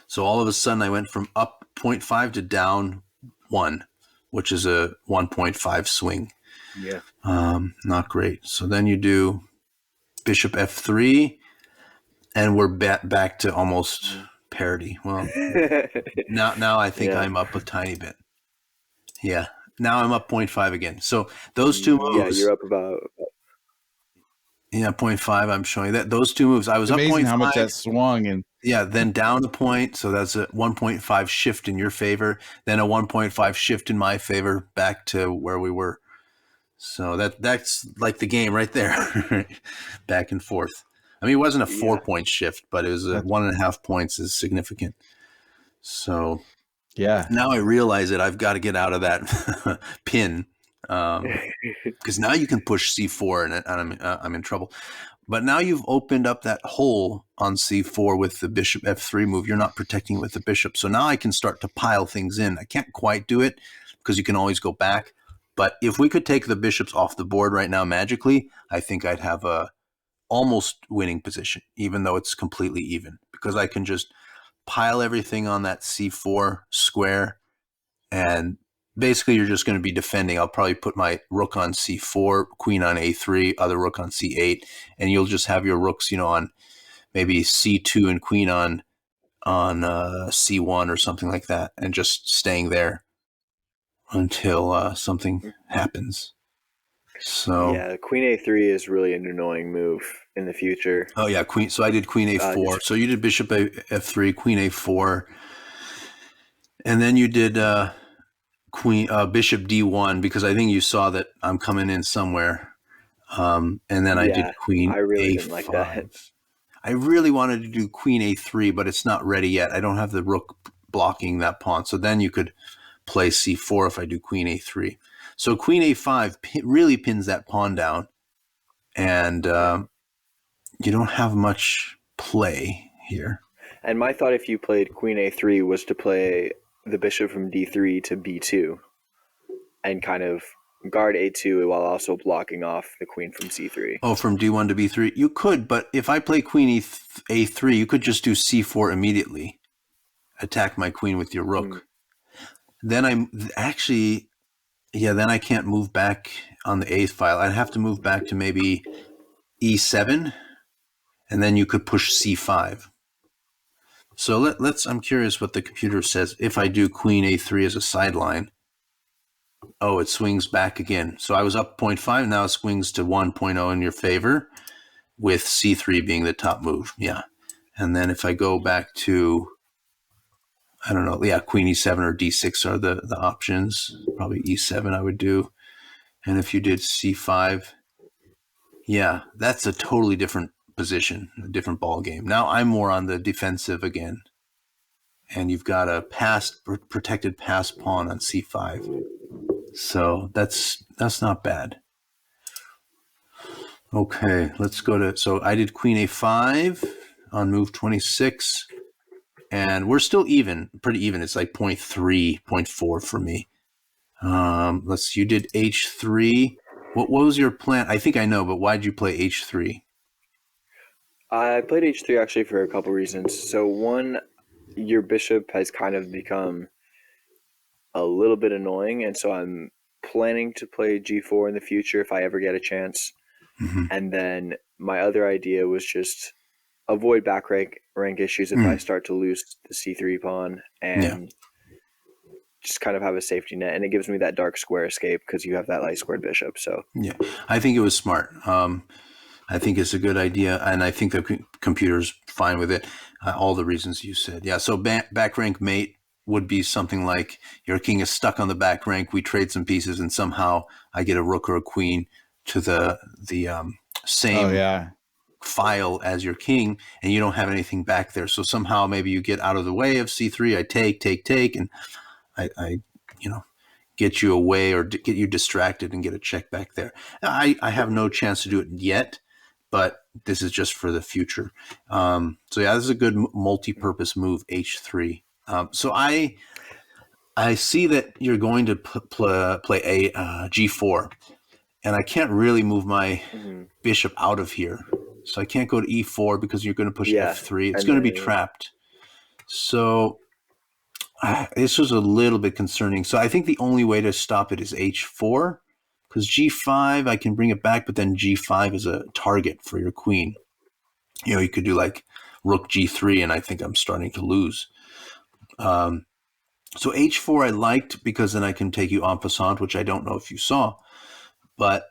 So all of a sudden, I went from up 0.5 to down 1, which is a 1.5 swing. Yeah. Not great. So then you do bishop f3, and we're back to almost parity. Well, now I think I'm up a tiny bit. Yeah, now I'm up 0.5 again. So those two moves. Yeah, you're up about. Yeah, 0.5. I'm showing that those two moves. I was it's up 0.5. Amazing how much that swung, and then down a point. So that's a 1.5 shift in your favor. Then a 1.5 shift in my favor back to where we were. So that's like the game right there, back and forth. I mean, it wasn't a 4-point shift, but it was 1.5 points is significant. So now I realize that I've got to get out of that pin because now you can push c4 and I'm in trouble. But now you've opened up that hole on c4 with the bishop f3 move. You're not protecting with the bishop. So now I can start to pile things in. I can't quite do it because you can always go back. But if we could take the bishops off the board right now magically, I think I'd have a almost winning position, even though it's completely even, because I can just pile everything on that c4 square, and basically you're just going to be defending. I'll probably put my rook on c4, queen on a3, other rook on c8, and you'll just have your rooks, on maybe c2 and queen on c1 or something like that, and just staying there until something happens. So yeah, queen a3 is really an annoying move in the future. Oh yeah, queen. So I did queen a4. So you did bishop f3, queen a4, and then you did bishop d1 because I think you saw that I'm coming in somewhere. And then I did queen I really a5. didn't like that. I really wanted to do queen a3, but it's not ready yet. I don't have the rook blocking that pawn. So then you could play c4 if I do queen a3. So queen a5 really pins that pawn down, and you don't have much play here. And my thought, if you played queen a3, was to play the bishop from d3 to b2 and kind of guard a2 while also blocking off the queen from c3. Oh, from d1 to b3? You could, but if I play queen a3, you could just do c4 immediately. Attack my queen with your rook. Then then I can't move back on the eighth file. I'd have to move back to maybe e7, and then you could push c5. So I'm curious what the computer says. If I do queen a3 as a sideline, oh, it swings back again. So I was up 0.5, now it swings to 1.0 in your favor, with c3 being the top move. Yeah. And then if I go back to, I don't know, queen e7 or d6 are the options. Probably e7 I would do. And if you did c5, yeah, that's a totally different position, a different ball game. Now I'm more on the defensive again. And you've got a protected pass pawn on c5. So that's not bad. Okay, let's go to, so I did queen a5 on move 26, and we're still even, pretty even. It's like 0.3, 0.4 for me. You did h3. What was your plan? I think I know, but why'd you play h3? I played h3 actually for a couple reasons. So one, your bishop has kind of become a little bit annoying, and so I'm planning to play g4 in the future if I ever get a chance. Mm-hmm. And then my other idea was just avoid back rank issues if I start to lose the c3 pawn, and just kind of have a safety net. And it gives me that dark square escape because you have that light squared bishop. So yeah, I think it was smart. I think it's a good idea, and I think the computer's fine with it. All the reasons you said. Yeah, so back rank mate would be something like your king is stuck on the back rank, we trade some pieces, and somehow I get a rook or a queen to the same file as your king, and you don't have anything back there. So somehow maybe you get out of the way of c3. I take, and I get you away or get you distracted and get a check back there. I have no chance to do it yet, but this is just for the future. So yeah, this is a good multi-purpose move, h3. So I see that you're going to play a g4, and I can't really move my bishop out of here. So I can't go to e4 because you're going to push f3. It's going to be trapped. So this was a little bit concerning. So I think the only way to stop it is h4, because g5, I can bring it back, but then g5 is a target for your queen. You could do like rook g3, and I think I'm starting to lose. So h4 I liked because then I can take you en passant, which I don't know if you saw. But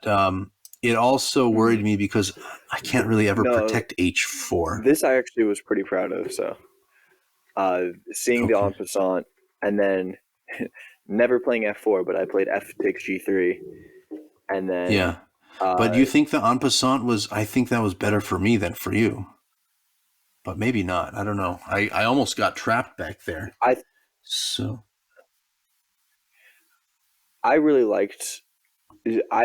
it also worried me because I can't really ever protect h4. This I actually was pretty proud of. So seeing the en passant, and then never playing f4, but I played f takes g3. And then but you think the en passant was, I think that was better for me than for you. But maybe not. I don't know. I almost got trapped back there. I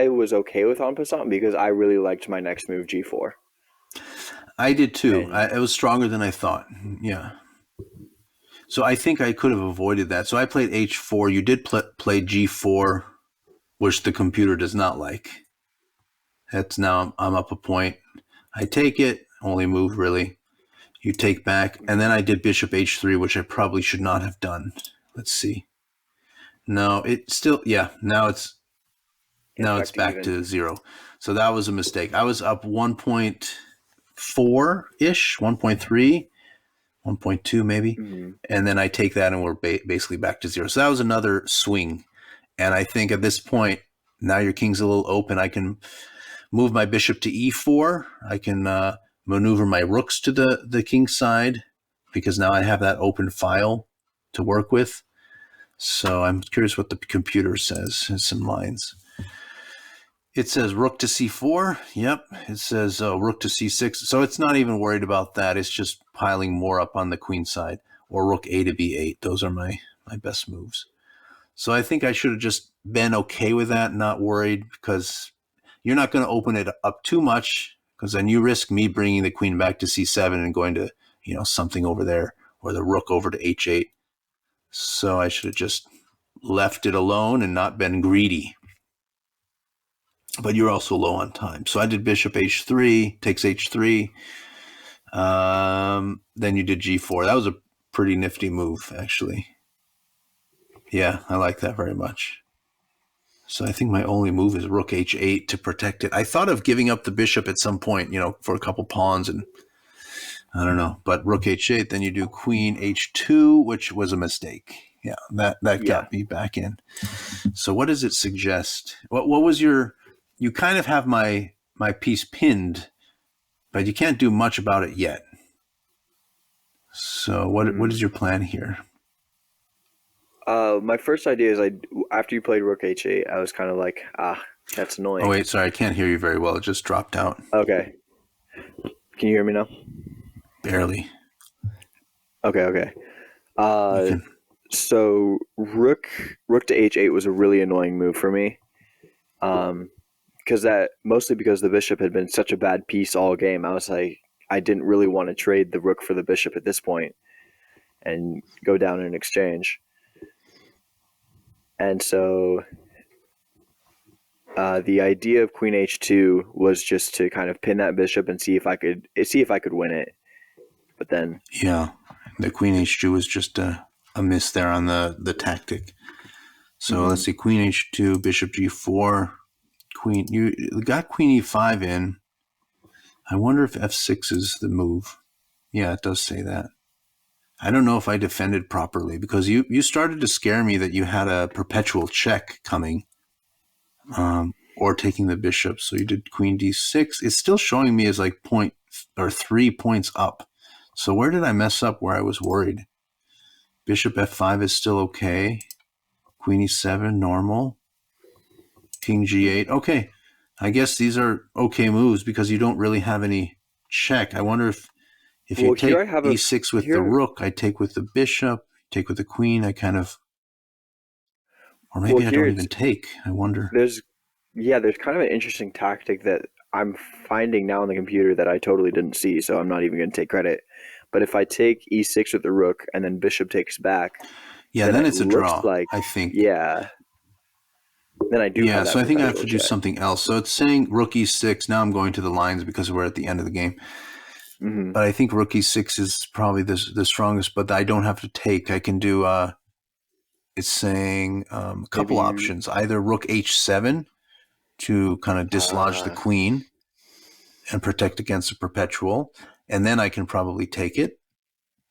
was okay with en passant because I really liked my next move, g4. I did too. It was stronger than I thought. Yeah. So I think I could have avoided that. So I played h4. You did play g4, which the computer does not like. That's now I'm up a point. I take it, only move really. You take back, and then I did bishop h3, which I probably should not have done. Let's see. No, it still, now it's back to 0. So that was a mistake. I was up 1.4-ish, 1.3, 1.2 maybe. Mm-hmm. And then I take that and we're basically back to 0. So that was another swing. And I think at this point, now your king's a little open. I can move my bishop to e4. I can maneuver my rooks to the king's side because now I have that open file to work with. So I'm curious what the computer says. There's some lines. It says rook to c4. Yep. It says rook to c6. So it's not even worried about that. It's just piling more up on the queen side, or rook a to b8. Those are my best moves. So I think I should have just been okay with that, not worried, because you're not going to open it up too much because then you risk me bringing the queen back to c7 and going to, something over there, or the rook over to h8. So I should have just left it alone and not been greedy. But you're also low on time. So I did bishop h3, takes h3. Then you did g4. That was a pretty nifty move, actually. Yeah, I like that very much. So I think my only move is rook h8 to protect it. I thought of giving up the bishop at some point, for a couple pawns, and I don't know. But rook h8, then you do queen h2, which was a mistake. Yeah, that got me back in. So what does it suggest? What was your? You kind of have my piece pinned, but you can't do much about it yet. So what is your plan here? My first idea is after you played rook h8, I was kind of like, that's annoying. Oh wait, sorry, I can't hear you very well. It just dropped out. Okay. Can you hear me now? Barely. Okay. So rook to h8 was a really annoying move for me. Because the bishop had been such a bad piece all game. I was like, I didn't really want to trade the rook for the bishop at this point and go down in exchange. And so the idea of queen h2 was just to kind of pin that bishop and see if I could win it. But then the queen h2 was just a miss there on the tactic. So let's see, queen h2, bishop g4, you got queen e5 in. I wonder if f6 is the move. Yeah, it does say that. I don't know if I defended properly, because you started to scare me that you had a perpetual check coming, or taking the bishop. So you did queen d6. It's still showing me as like 3 points up. So where did I mess up where I was worried? Bishop f5 is still okay. Queen e7, normal. King g8. Okay. I guess these are okay moves because you don't really have any check. I wonder if you take e6 with the rook, I take with the bishop, take with the queen, I kind of... Or maybe I don't even take. I wonder. There's kind of an interesting tactic that I'm finding now on the computer that I totally didn't see, so I'm not even going to take credit. But if I take e6 with the rook and then bishop takes back... Yeah, then it's a draw, I think. Yeah. Then I do have that. So I think I have to do something else. So it's saying rook e6. Now I'm going to the lines because we're at the end of the game. Mm-hmm. But I think rook e6 is probably the strongest, but I don't have to take. I can do, it's saying a couple options. Either rook h7 to kind of dislodge the queen and protect against a perpetual. And then I can probably take it.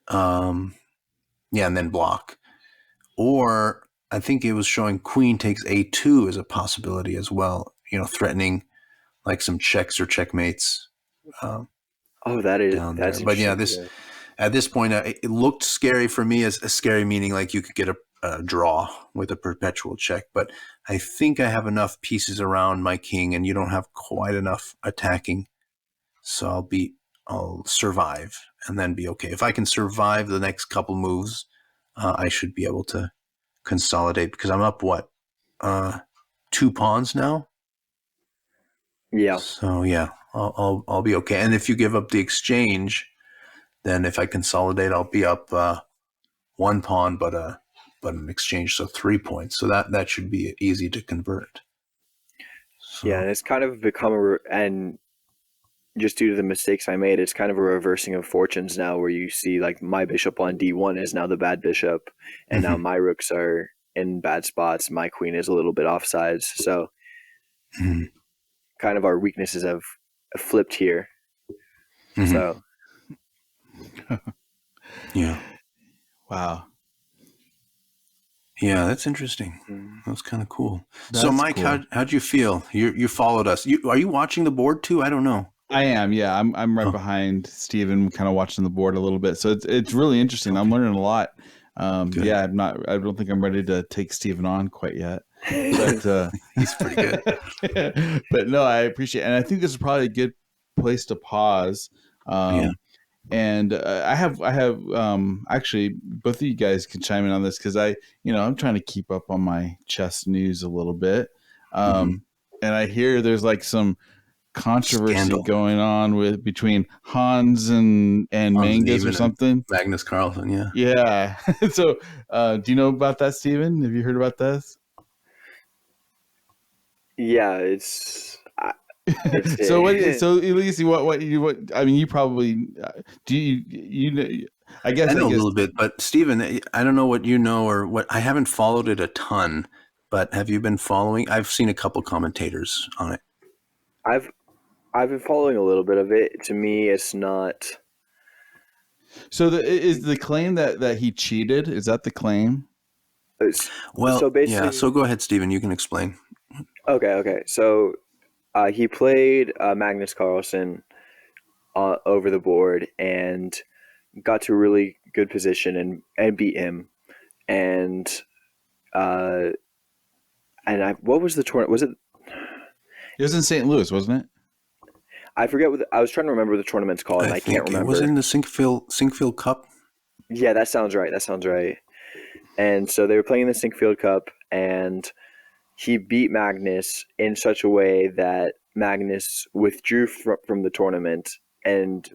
And then block. Or I think it was showing queen takes a2 as a possibility as well, threatening like some checks or checkmates. That's but yeah, at this point, it looked scary for me, as a scary meaning like you could get a draw with a perpetual check. But I think I have enough pieces around my king, and you don't have quite enough attacking. So I'll survive and then be okay. If I can survive the next couple moves, I should be able to consolidate, because I'm up 2 pawns now. Yeah. So yeah, I'll be okay. And if you give up the exchange, then if I consolidate, I'll be up 1 pawn, but an exchange, so 3 points. So that should be easy to convert. So. Yeah, and it's kind of become and just due to the mistakes I made, it's kind of a reversing of fortunes now, where you see like my bishop on d1 is now the bad bishop, and now my rooks are in bad spots. My queen is a little bit offsides. So kind of our weaknesses have flipped here. So yeah. Wow. Yeah, that's interesting. That was kind of cool. So Mike, cool. How'd you feel? You followed us. Are you watching the board too? I don't know. I am, yeah. I'm right behind Stephen, kind of watching the board a little bit. So it's really interesting. Okay. I'm learning a lot. Yeah, I don't think I'm ready to take Stephen on quite yet. But he's pretty good. But no, I appreciate it. And I think this is probably a good place to pause. And I have actually, both of you guys can chime in on this, because I'm trying to keep up on my chess news a little bit. And I hear there's like some controversy Scandal. going on between Hans and Mangus or something. Magnus Carlsen, yeah. Yeah. So, do you know about that, Stephen? Have you heard about this? Yeah, it's So Elise, what I mean, you probably do you know, I guess I know a little bit, but Stephen, I don't know what you know or what. I haven't followed it a ton, but have you been following? I've seen a couple commentators on it. I've been following a little bit of it. To me, it's not. So is the claim that he cheated? Is that the claim? So basically, yeah. So go ahead, Stephen. You can explain. Okay. So he played Magnus Carlsen over the board and got to a really good position and beat him. And what was the tournament? Was it? It was in St. Louis, wasn't it? I forget I was trying to remember the tournament's called, and I can't remember. Was it in the Sinkfield Cup? Yeah, that sounds right. And so they were playing the Sinkfield Cup, and he beat Magnus in such a way that Magnus withdrew from the tournament, and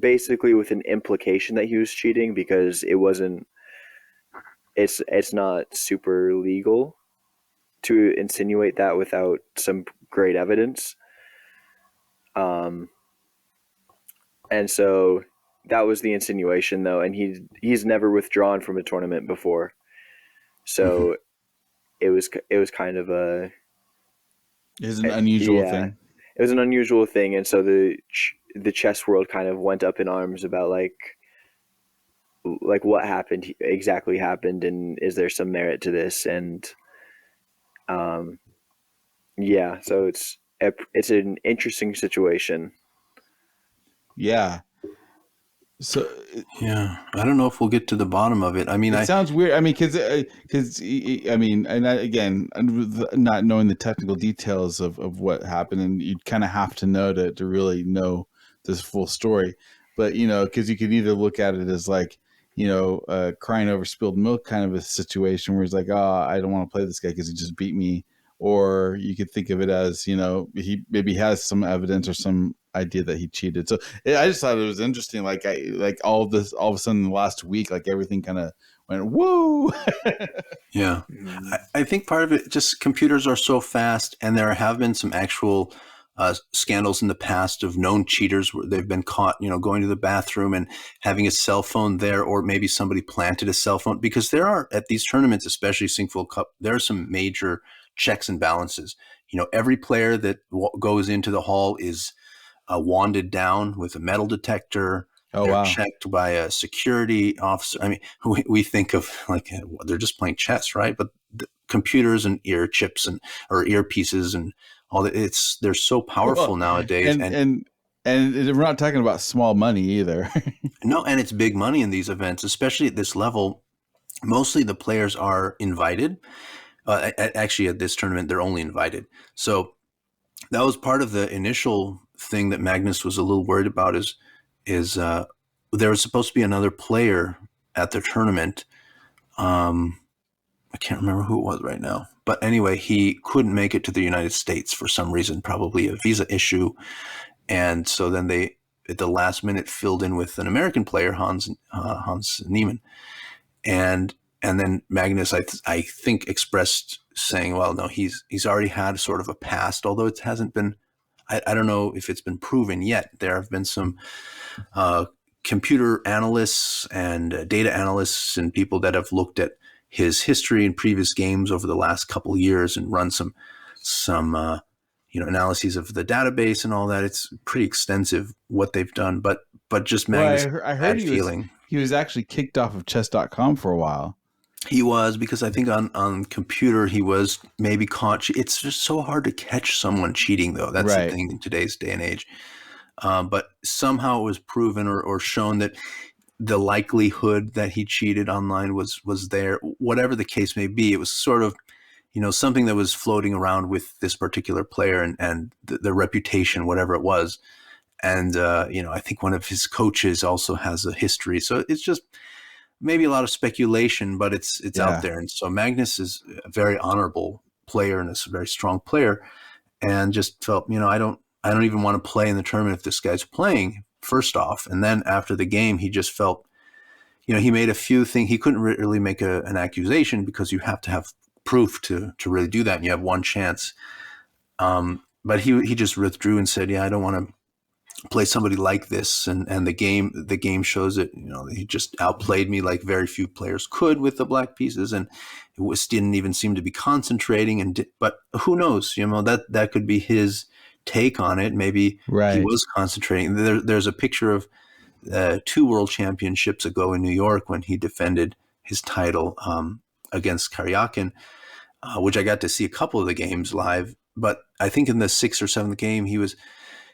basically with an implication that he was cheating because it's not super legal to insinuate that without some great evidence. And so that was the insinuation, though, and he's never withdrawn from a tournament before, so it was kind of an unusual thing. It was an unusual thing, and so the chess world kind of went up in arms about like what exactly happened, and is there some merit to this, and so it's an interesting situation. Yeah. So yeah, I don't know if we'll get to the bottom of it. I mean, it sounds weird. I mean, because I mean, and again, not knowing the technical details of what happened, and you'd kind of have to know to really know this full story. But because you could either look at it as like crying over spilled milk kind of a situation where he's like, oh, I don't want to play this guy because he just beat me. Or you could think of it as, he maybe has some evidence or some idea that he cheated. So I just thought it was interesting. Like all of a sudden in the last week, like everything kind of went, whoa. Yeah. I think part of it, just computers are so fast, and there have been some actual scandals in the past of known cheaters where they've been caught, going to the bathroom and having a cell phone there, or maybe somebody planted a cell phone, because there are at these tournaments, especially Sinkfield Cup, there are some major checks and balances. Every player that goes into the hall is wanded down with a metal detector. Oh, they're wow. checked by a security officer. I mean, we think of like they're just playing chess, right? But the computers and ear chips or earpieces and all that, they're so powerful nowadays. And we're not talking about small money either. No, and it's big money in these events, especially at this level. Mostly the players are invited. Actually, at this tournament, they're only invited. So that was part of the initial thing that Magnus was a little worried about is there was supposed to be another player at the tournament. I can't remember who it was right now. But anyway, he couldn't make it to the United States for some reason, probably a visa issue. And so then they, at the last minute, filled in with an American player, Hans Niemann. And then Magnus, I think, expressed saying, well, no, he's already had sort of a past, although it hasn't been, I don't know if it's been proven yet. There have been some computer analysts and data analysts and people that have looked at his history in previous games over the last couple of years and run some analyses of the database and all that. It's pretty extensive what they've done, but just Magnus, I heard he was actually kicked off of chess.com for a while. He was, because I think on computer he was maybe caught. It's just so hard to catch someone cheating, though. That's right. The thing in today's day and age. But somehow it was proven or shown that the likelihood that he cheated online was there. Whatever the case may be, it was sort of something that was floating around with this particular player and the reputation, whatever it was. And I think one of his coaches also has a history. So it's just maybe a lot of speculation, but it's out there. And so Magnus is a very honorable player and is a very strong player, and just felt, I don't I don't even want to play in the tournament if this guy's playing, first off. And then after the game, he just felt, he made a few things. He couldn't really make an accusation because you have to have proof to really do that. And you have one chance. But he just withdrew and said, I don't want to play somebody like this. And the game shows it, he just outplayed me like very few players could with the black pieces. And it didn't even seem to be concentrating. But who knows, that could be his take on it. Maybe he was concentrating. There's a picture of 2 world championships ago in New York when he defended his title against Karyakin, which I got to see a couple of the games live. But I think in the 6th or 7th game, he was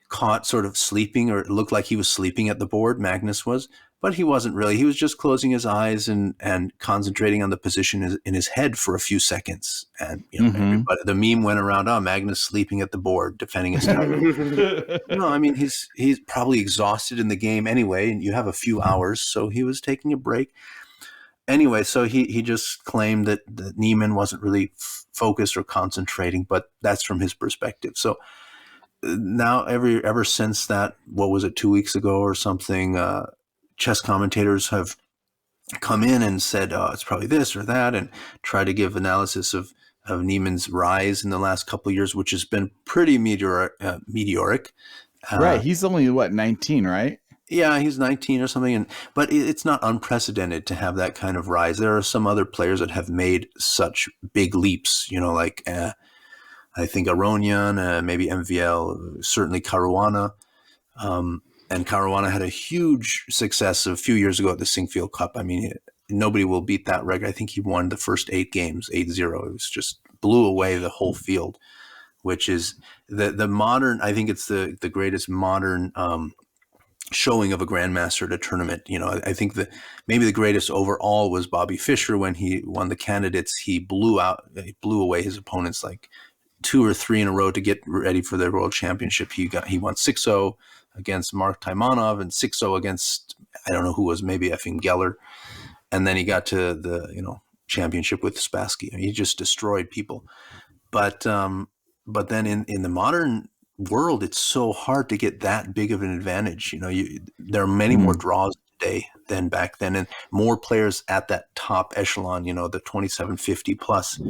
caught sort of sleeping, or it looked like he was sleeping at the board, Magnus was, but he wasn't really. He was just closing his eyes and concentrating on the position in his head for a few seconds. And but the meme went around, Magnus sleeping at the board, defending his title. No, I mean, he's probably exhausted in the game anyway, and you have a few hours, so he was taking a break. Anyway, so he just claimed that Niemann wasn't really focused or concentrating, but that's from his perspective. So now ever since that, what was it, 2 weeks ago or something, chess commentators have come in and said, it's probably this or that, and try to give analysis of Niemann's rise in the last couple of years, which has been pretty meteoric. Right. He's only 19, right? Yeah, he's 19 or something. But it's not unprecedented to have that kind of rise. There are some other players that have made such big leaps, like I think Aronian, maybe MVL, certainly Caruana. And Caruana had a huge success a few years ago at the Singfield Cup. I mean, nobody will beat that record. I think he won the first 8 games, 8-0. It was just blew away the whole field, which is the modern, I think it's the greatest modern showing of a grandmaster at a tournament. I think maybe the greatest overall was Bobby Fischer when he won the candidates. He blew away his opponents like 2 or 3 in a row to get ready for the world championship. He won 6-0 against Mark Taimanov and 6-0 against, I don't know who was, maybe effing Geller. And then he got to the championship with Spassky. He just destroyed people. But then in the modern world, it's so hard to get that big of an advantage. There are many more draws today than back then, and more players at that top echelon, the 2750 plus.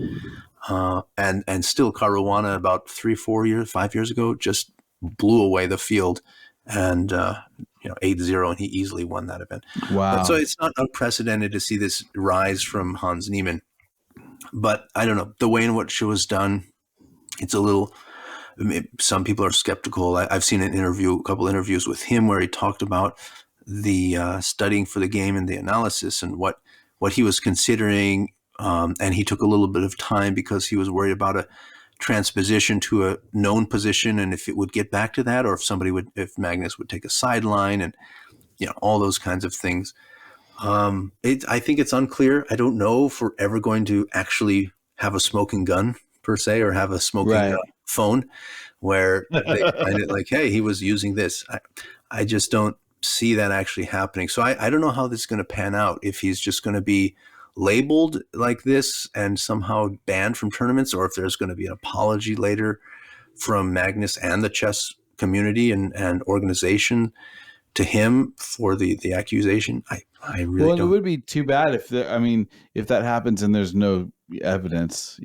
And still Caruana about 5 years ago just blew away the field, and 8-0, and he easily won that event. Wow. And so it's not unprecedented to see this rise from Hans Niemann. But I don't know, the way in which it was done, it's a little, some people are skeptical. I've seen a couple interviews with him where he talked about the studying for the game and the analysis and what he was considering. And he took a little bit of time because he was worried about a transposition to a known position, and if it would get back to that, or if Magnus would take a sideline, and all those kinds of things. I think it's unclear. I don't know if we're ever going to actually have a smoking gun per se, or have a smoking phone where they find it like, hey, he was using this. I just don't see that actually happening. So I don't know how this is going to pan out, if he's just going to be labeled like this and somehow banned from tournaments, or if there's going to be an apology later from Magnus and the chess community and organization to him for the accusation. I really don't. It would be too bad if that happens and there's no evidence,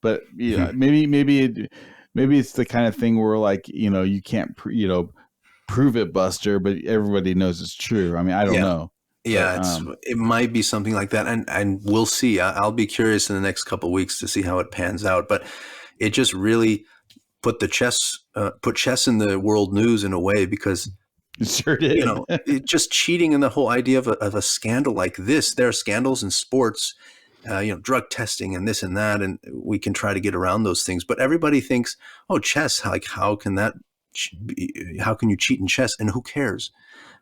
but maybe it's the kind of thing where like, you can't, prove it, Buster, but everybody knows it's true. I mean, I don't know. Yeah, it might be something like that, and we'll see. I'll be curious in the next couple of weeks to see how it pans out. But it just really put chess in the world news in a way, because it sure did. Just cheating and the whole idea of a scandal like this. There are scandals in sports, drug testing and this and that, and we can try to get around those things. But everybody thinks, oh, chess, like how can you cheat in chess, and who cares?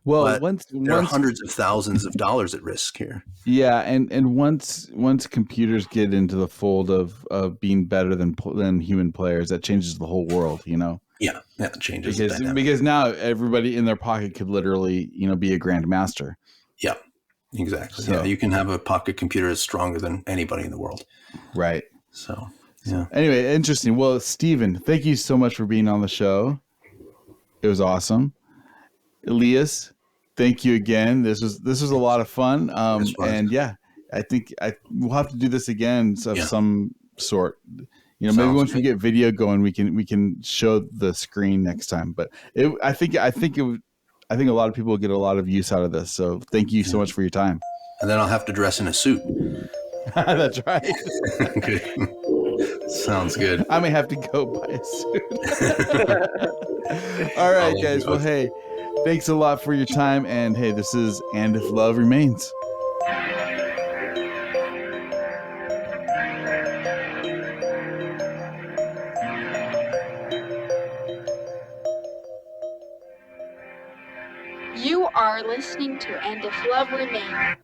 Well, there are hundreds of thousands of dollars at risk here. Yeah, and once computers get into the fold of being better than human players, that changes the whole world. Yeah, that changes because now everybody in their pocket could literally be a grandmaster. Yeah, exactly. So, you can have a pocket computer that's stronger than anybody in the world. Right. So yeah. Anyway, interesting. Well, Stephen, thank you so much for being on the show. It was awesome. Elias, thank you again. This was a lot of fun. And yeah, I think we'll have to do this again of some sort. You know, maybe once we get video going, we can show the screen next time. But I think a lot of people will get a lot of use out of this. So thank you so much for your time. And then I'll have to dress in a suit. That's right. Good. Sounds good. I may have to go buy a suit. All right, guys. Well, hey, thanks a lot for your time. And hey, this is And If Love Remains. You are listening to And If Love Remains.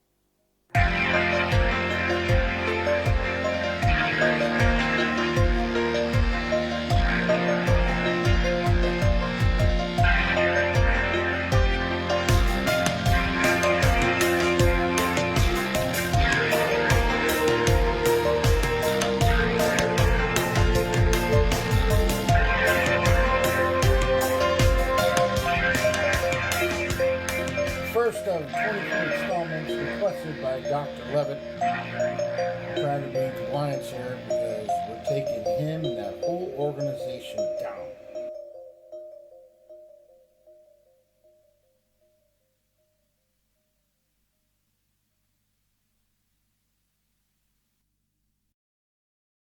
First of 24 installments requested by Dr. Leavitt. I'm trying to be in compliance here because we're taking him and that whole organization down.